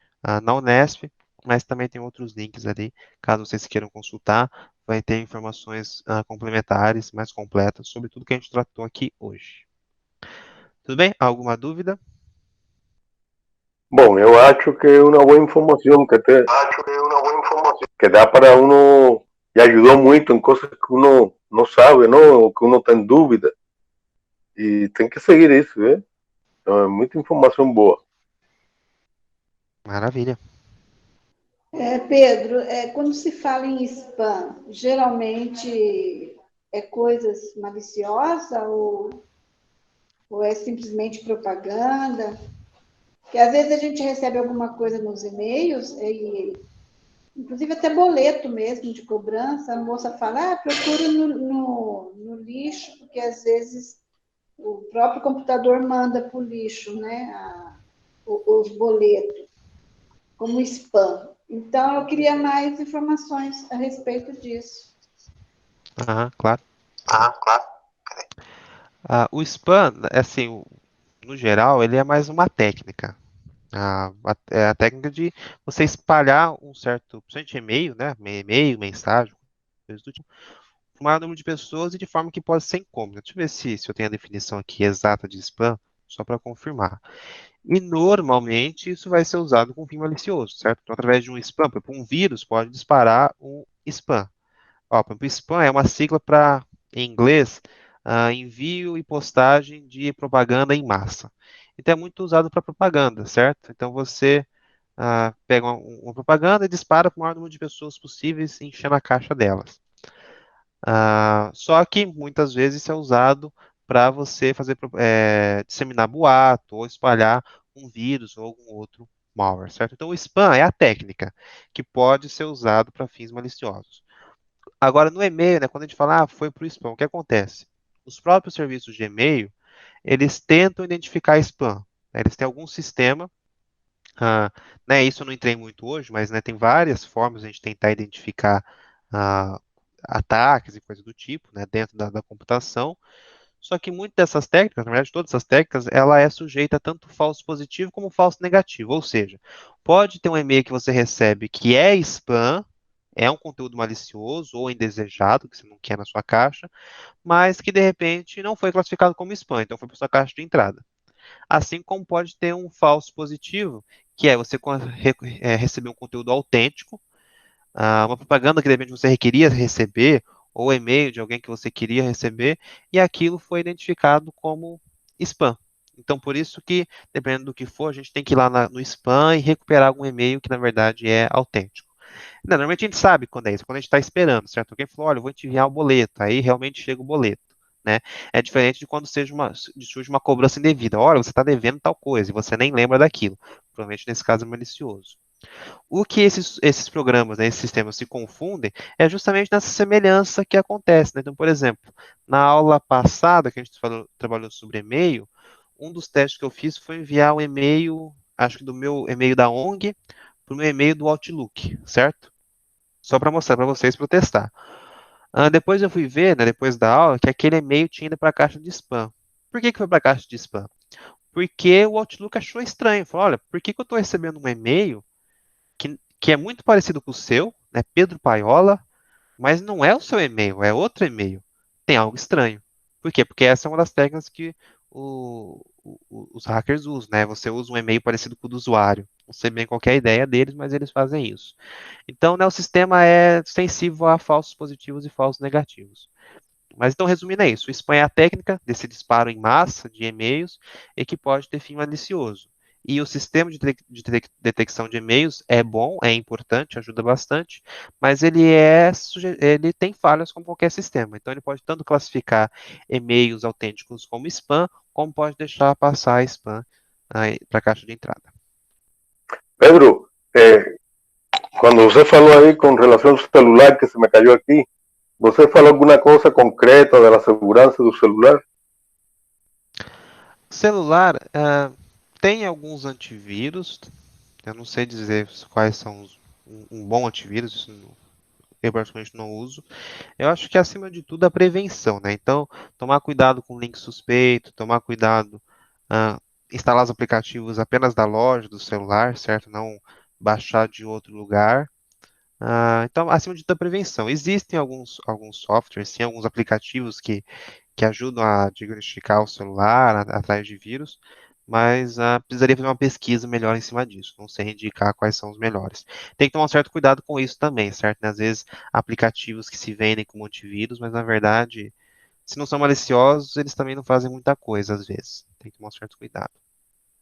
na Unesp, mas também tem outros links ali, caso vocês queiram consultar, vai ter informações complementares, mais completas, sobre tudo que a gente tratou aqui hoje. Tudo bem? Alguma dúvida? Bom, eu acho que é uma boa informação que dá para uno e ajudou muito em coisas que uno não sabe, não, que uno tem dúvida. E tem que seguir isso, né? Então é muita informação boa. Maravilha. Pedro, quando se fala em spam, geralmente é coisas maliciosas ou é simplesmente propaganda? Porque às vezes a gente recebe alguma coisa nos e-mails, inclusive até boleto mesmo de cobrança, a moça fala, procura no lixo, porque às vezes o próprio computador manda para o lixo, né? Os boletos, como spam. Então, eu queria mais informações a respeito disso. Aham, claro. Ah, claro. O spam, assim, no geral, ele é mais uma técnica. É a técnica de você espalhar um certo, principalmente e-mail, né? E-mail, mensagem, coisas do tipo, para o maior número de pessoas e de forma que pode ser incômoda. Deixa eu ver se eu tenho a definição aqui exata de spam, só para confirmar. E normalmente isso vai ser usado com fim malicioso, certo? Então, através de um spam, por exemplo, um vírus pode disparar um spam. Ó, por exemplo, spam é uma sigla para, em inglês, envio e postagem de propaganda em massa. Então é muito usado para propaganda, certo? Então você pega uma propaganda e dispara para o maior número de pessoas possíveis, enchendo a caixa delas. Só que muitas vezes isso é usado para você fazer disseminar boato ou espalhar um vírus ou algum outro malware, certo? Então o spam é a técnica que pode ser usado para fins maliciosos. Agora no e-mail, né, quando a gente fala, foi para o spam, o que acontece? Os próprios serviços de e-mail, eles tentam identificar spam, né? Eles têm algum sistema, né, isso eu não entrei muito hoje, mas né, tem várias formas de a gente tentar identificar ah, ataques e coisas do tipo, né, dentro da computação. Só que muitas dessas técnicas, na verdade, todas essas técnicas, ela é sujeita a tanto falso positivo como falso negativo. Ou seja, pode ter um e-mail que você recebe que é spam, é um conteúdo malicioso ou indesejado, que você não quer na sua caixa, mas que de repente não foi classificado como spam, então foi para sua caixa de entrada. Assim como pode ter um falso positivo, que é você receber um conteúdo autêntico, uma propaganda que de repente você requeria receber, ou e-mail de alguém que você queria receber, e aquilo foi identificado como spam. Então, por isso que, dependendo do que for, a gente tem que ir lá no spam e recuperar algum e-mail que, na verdade, é autêntico. Não, normalmente a gente sabe quando é isso, quando a gente está esperando, certo? Alguém falou, olha, eu vou te enviar o boleto, aí realmente chega o boleto, né? É diferente de quando surge uma cobrança indevida. Olha, você está devendo tal coisa e você nem lembra daquilo. Provavelmente nesse caso é malicioso. O que esses programas, né, esses sistemas se confundem é justamente nessa semelhança que acontece, né? Então, por exemplo, na aula passada que a gente trabalhou sobre e-mail, um dos testes que eu fiz foi enviar um e-mail, acho que do meu e-mail da ONG, para o meu e-mail do Outlook, certo? Só para mostrar para vocês para eu testar. Depois eu fui ver, né, depois da aula, que aquele e-mail tinha ido para a caixa de spam. Por que foi para a caixa de spam? Porque o Outlook achou estranho. Falou, olha, por que eu estou recebendo um e-mail que é muito parecido com o seu, né, Pedro Paiola, mas não é o seu e-mail, é outro e-mail. Tem algo estranho. Por quê? Porque essa é uma das técnicas que os hackers usam, né? Você usa um e-mail parecido com o do usuário. Não sei bem qual é a ideia deles, mas eles fazem isso. Então, né, o sistema é sensível a falsos positivos e falsos negativos. Mas então, resumindo, é isso. O spam é a técnica desse disparo em massa de e-mails e que pode ter fim malicioso. E o sistema de detecção de e-mails é bom, é importante, ajuda bastante, mas ele tem falhas como qualquer sistema. Então, ele pode tanto classificar e-mails autênticos como spam, como pode deixar passar spam para a caixa de entrada. Pedro, quando você falou aí com relação ao celular que se me caiu aqui, você falou alguma coisa concreta da segurança do celular? Celular, tem alguns antivírus, eu não sei dizer quais são um bom antivírus, isso eu praticamente não uso. Eu acho que acima de tudo a prevenção, né? Então, tomar cuidado com link suspeito, tomar cuidado, ah, instalar os aplicativos apenas da loja do celular, certo? Não baixar de outro lugar. Então, acima de tudo a prevenção. Existem alguns softwares, sim, alguns aplicativos que ajudam a diagnosticar o celular atrás de vírus, mas precisaria fazer uma pesquisa melhor em cima disso. Não sei indicar quais são os melhores. Tem que tomar um certo cuidado com isso também, certo? Né? Às vezes, aplicativos que se vendem como antivírus, mas na verdade, se não são maliciosos, eles também não fazem muita coisa, às vezes. Tem que tomar um certo cuidado.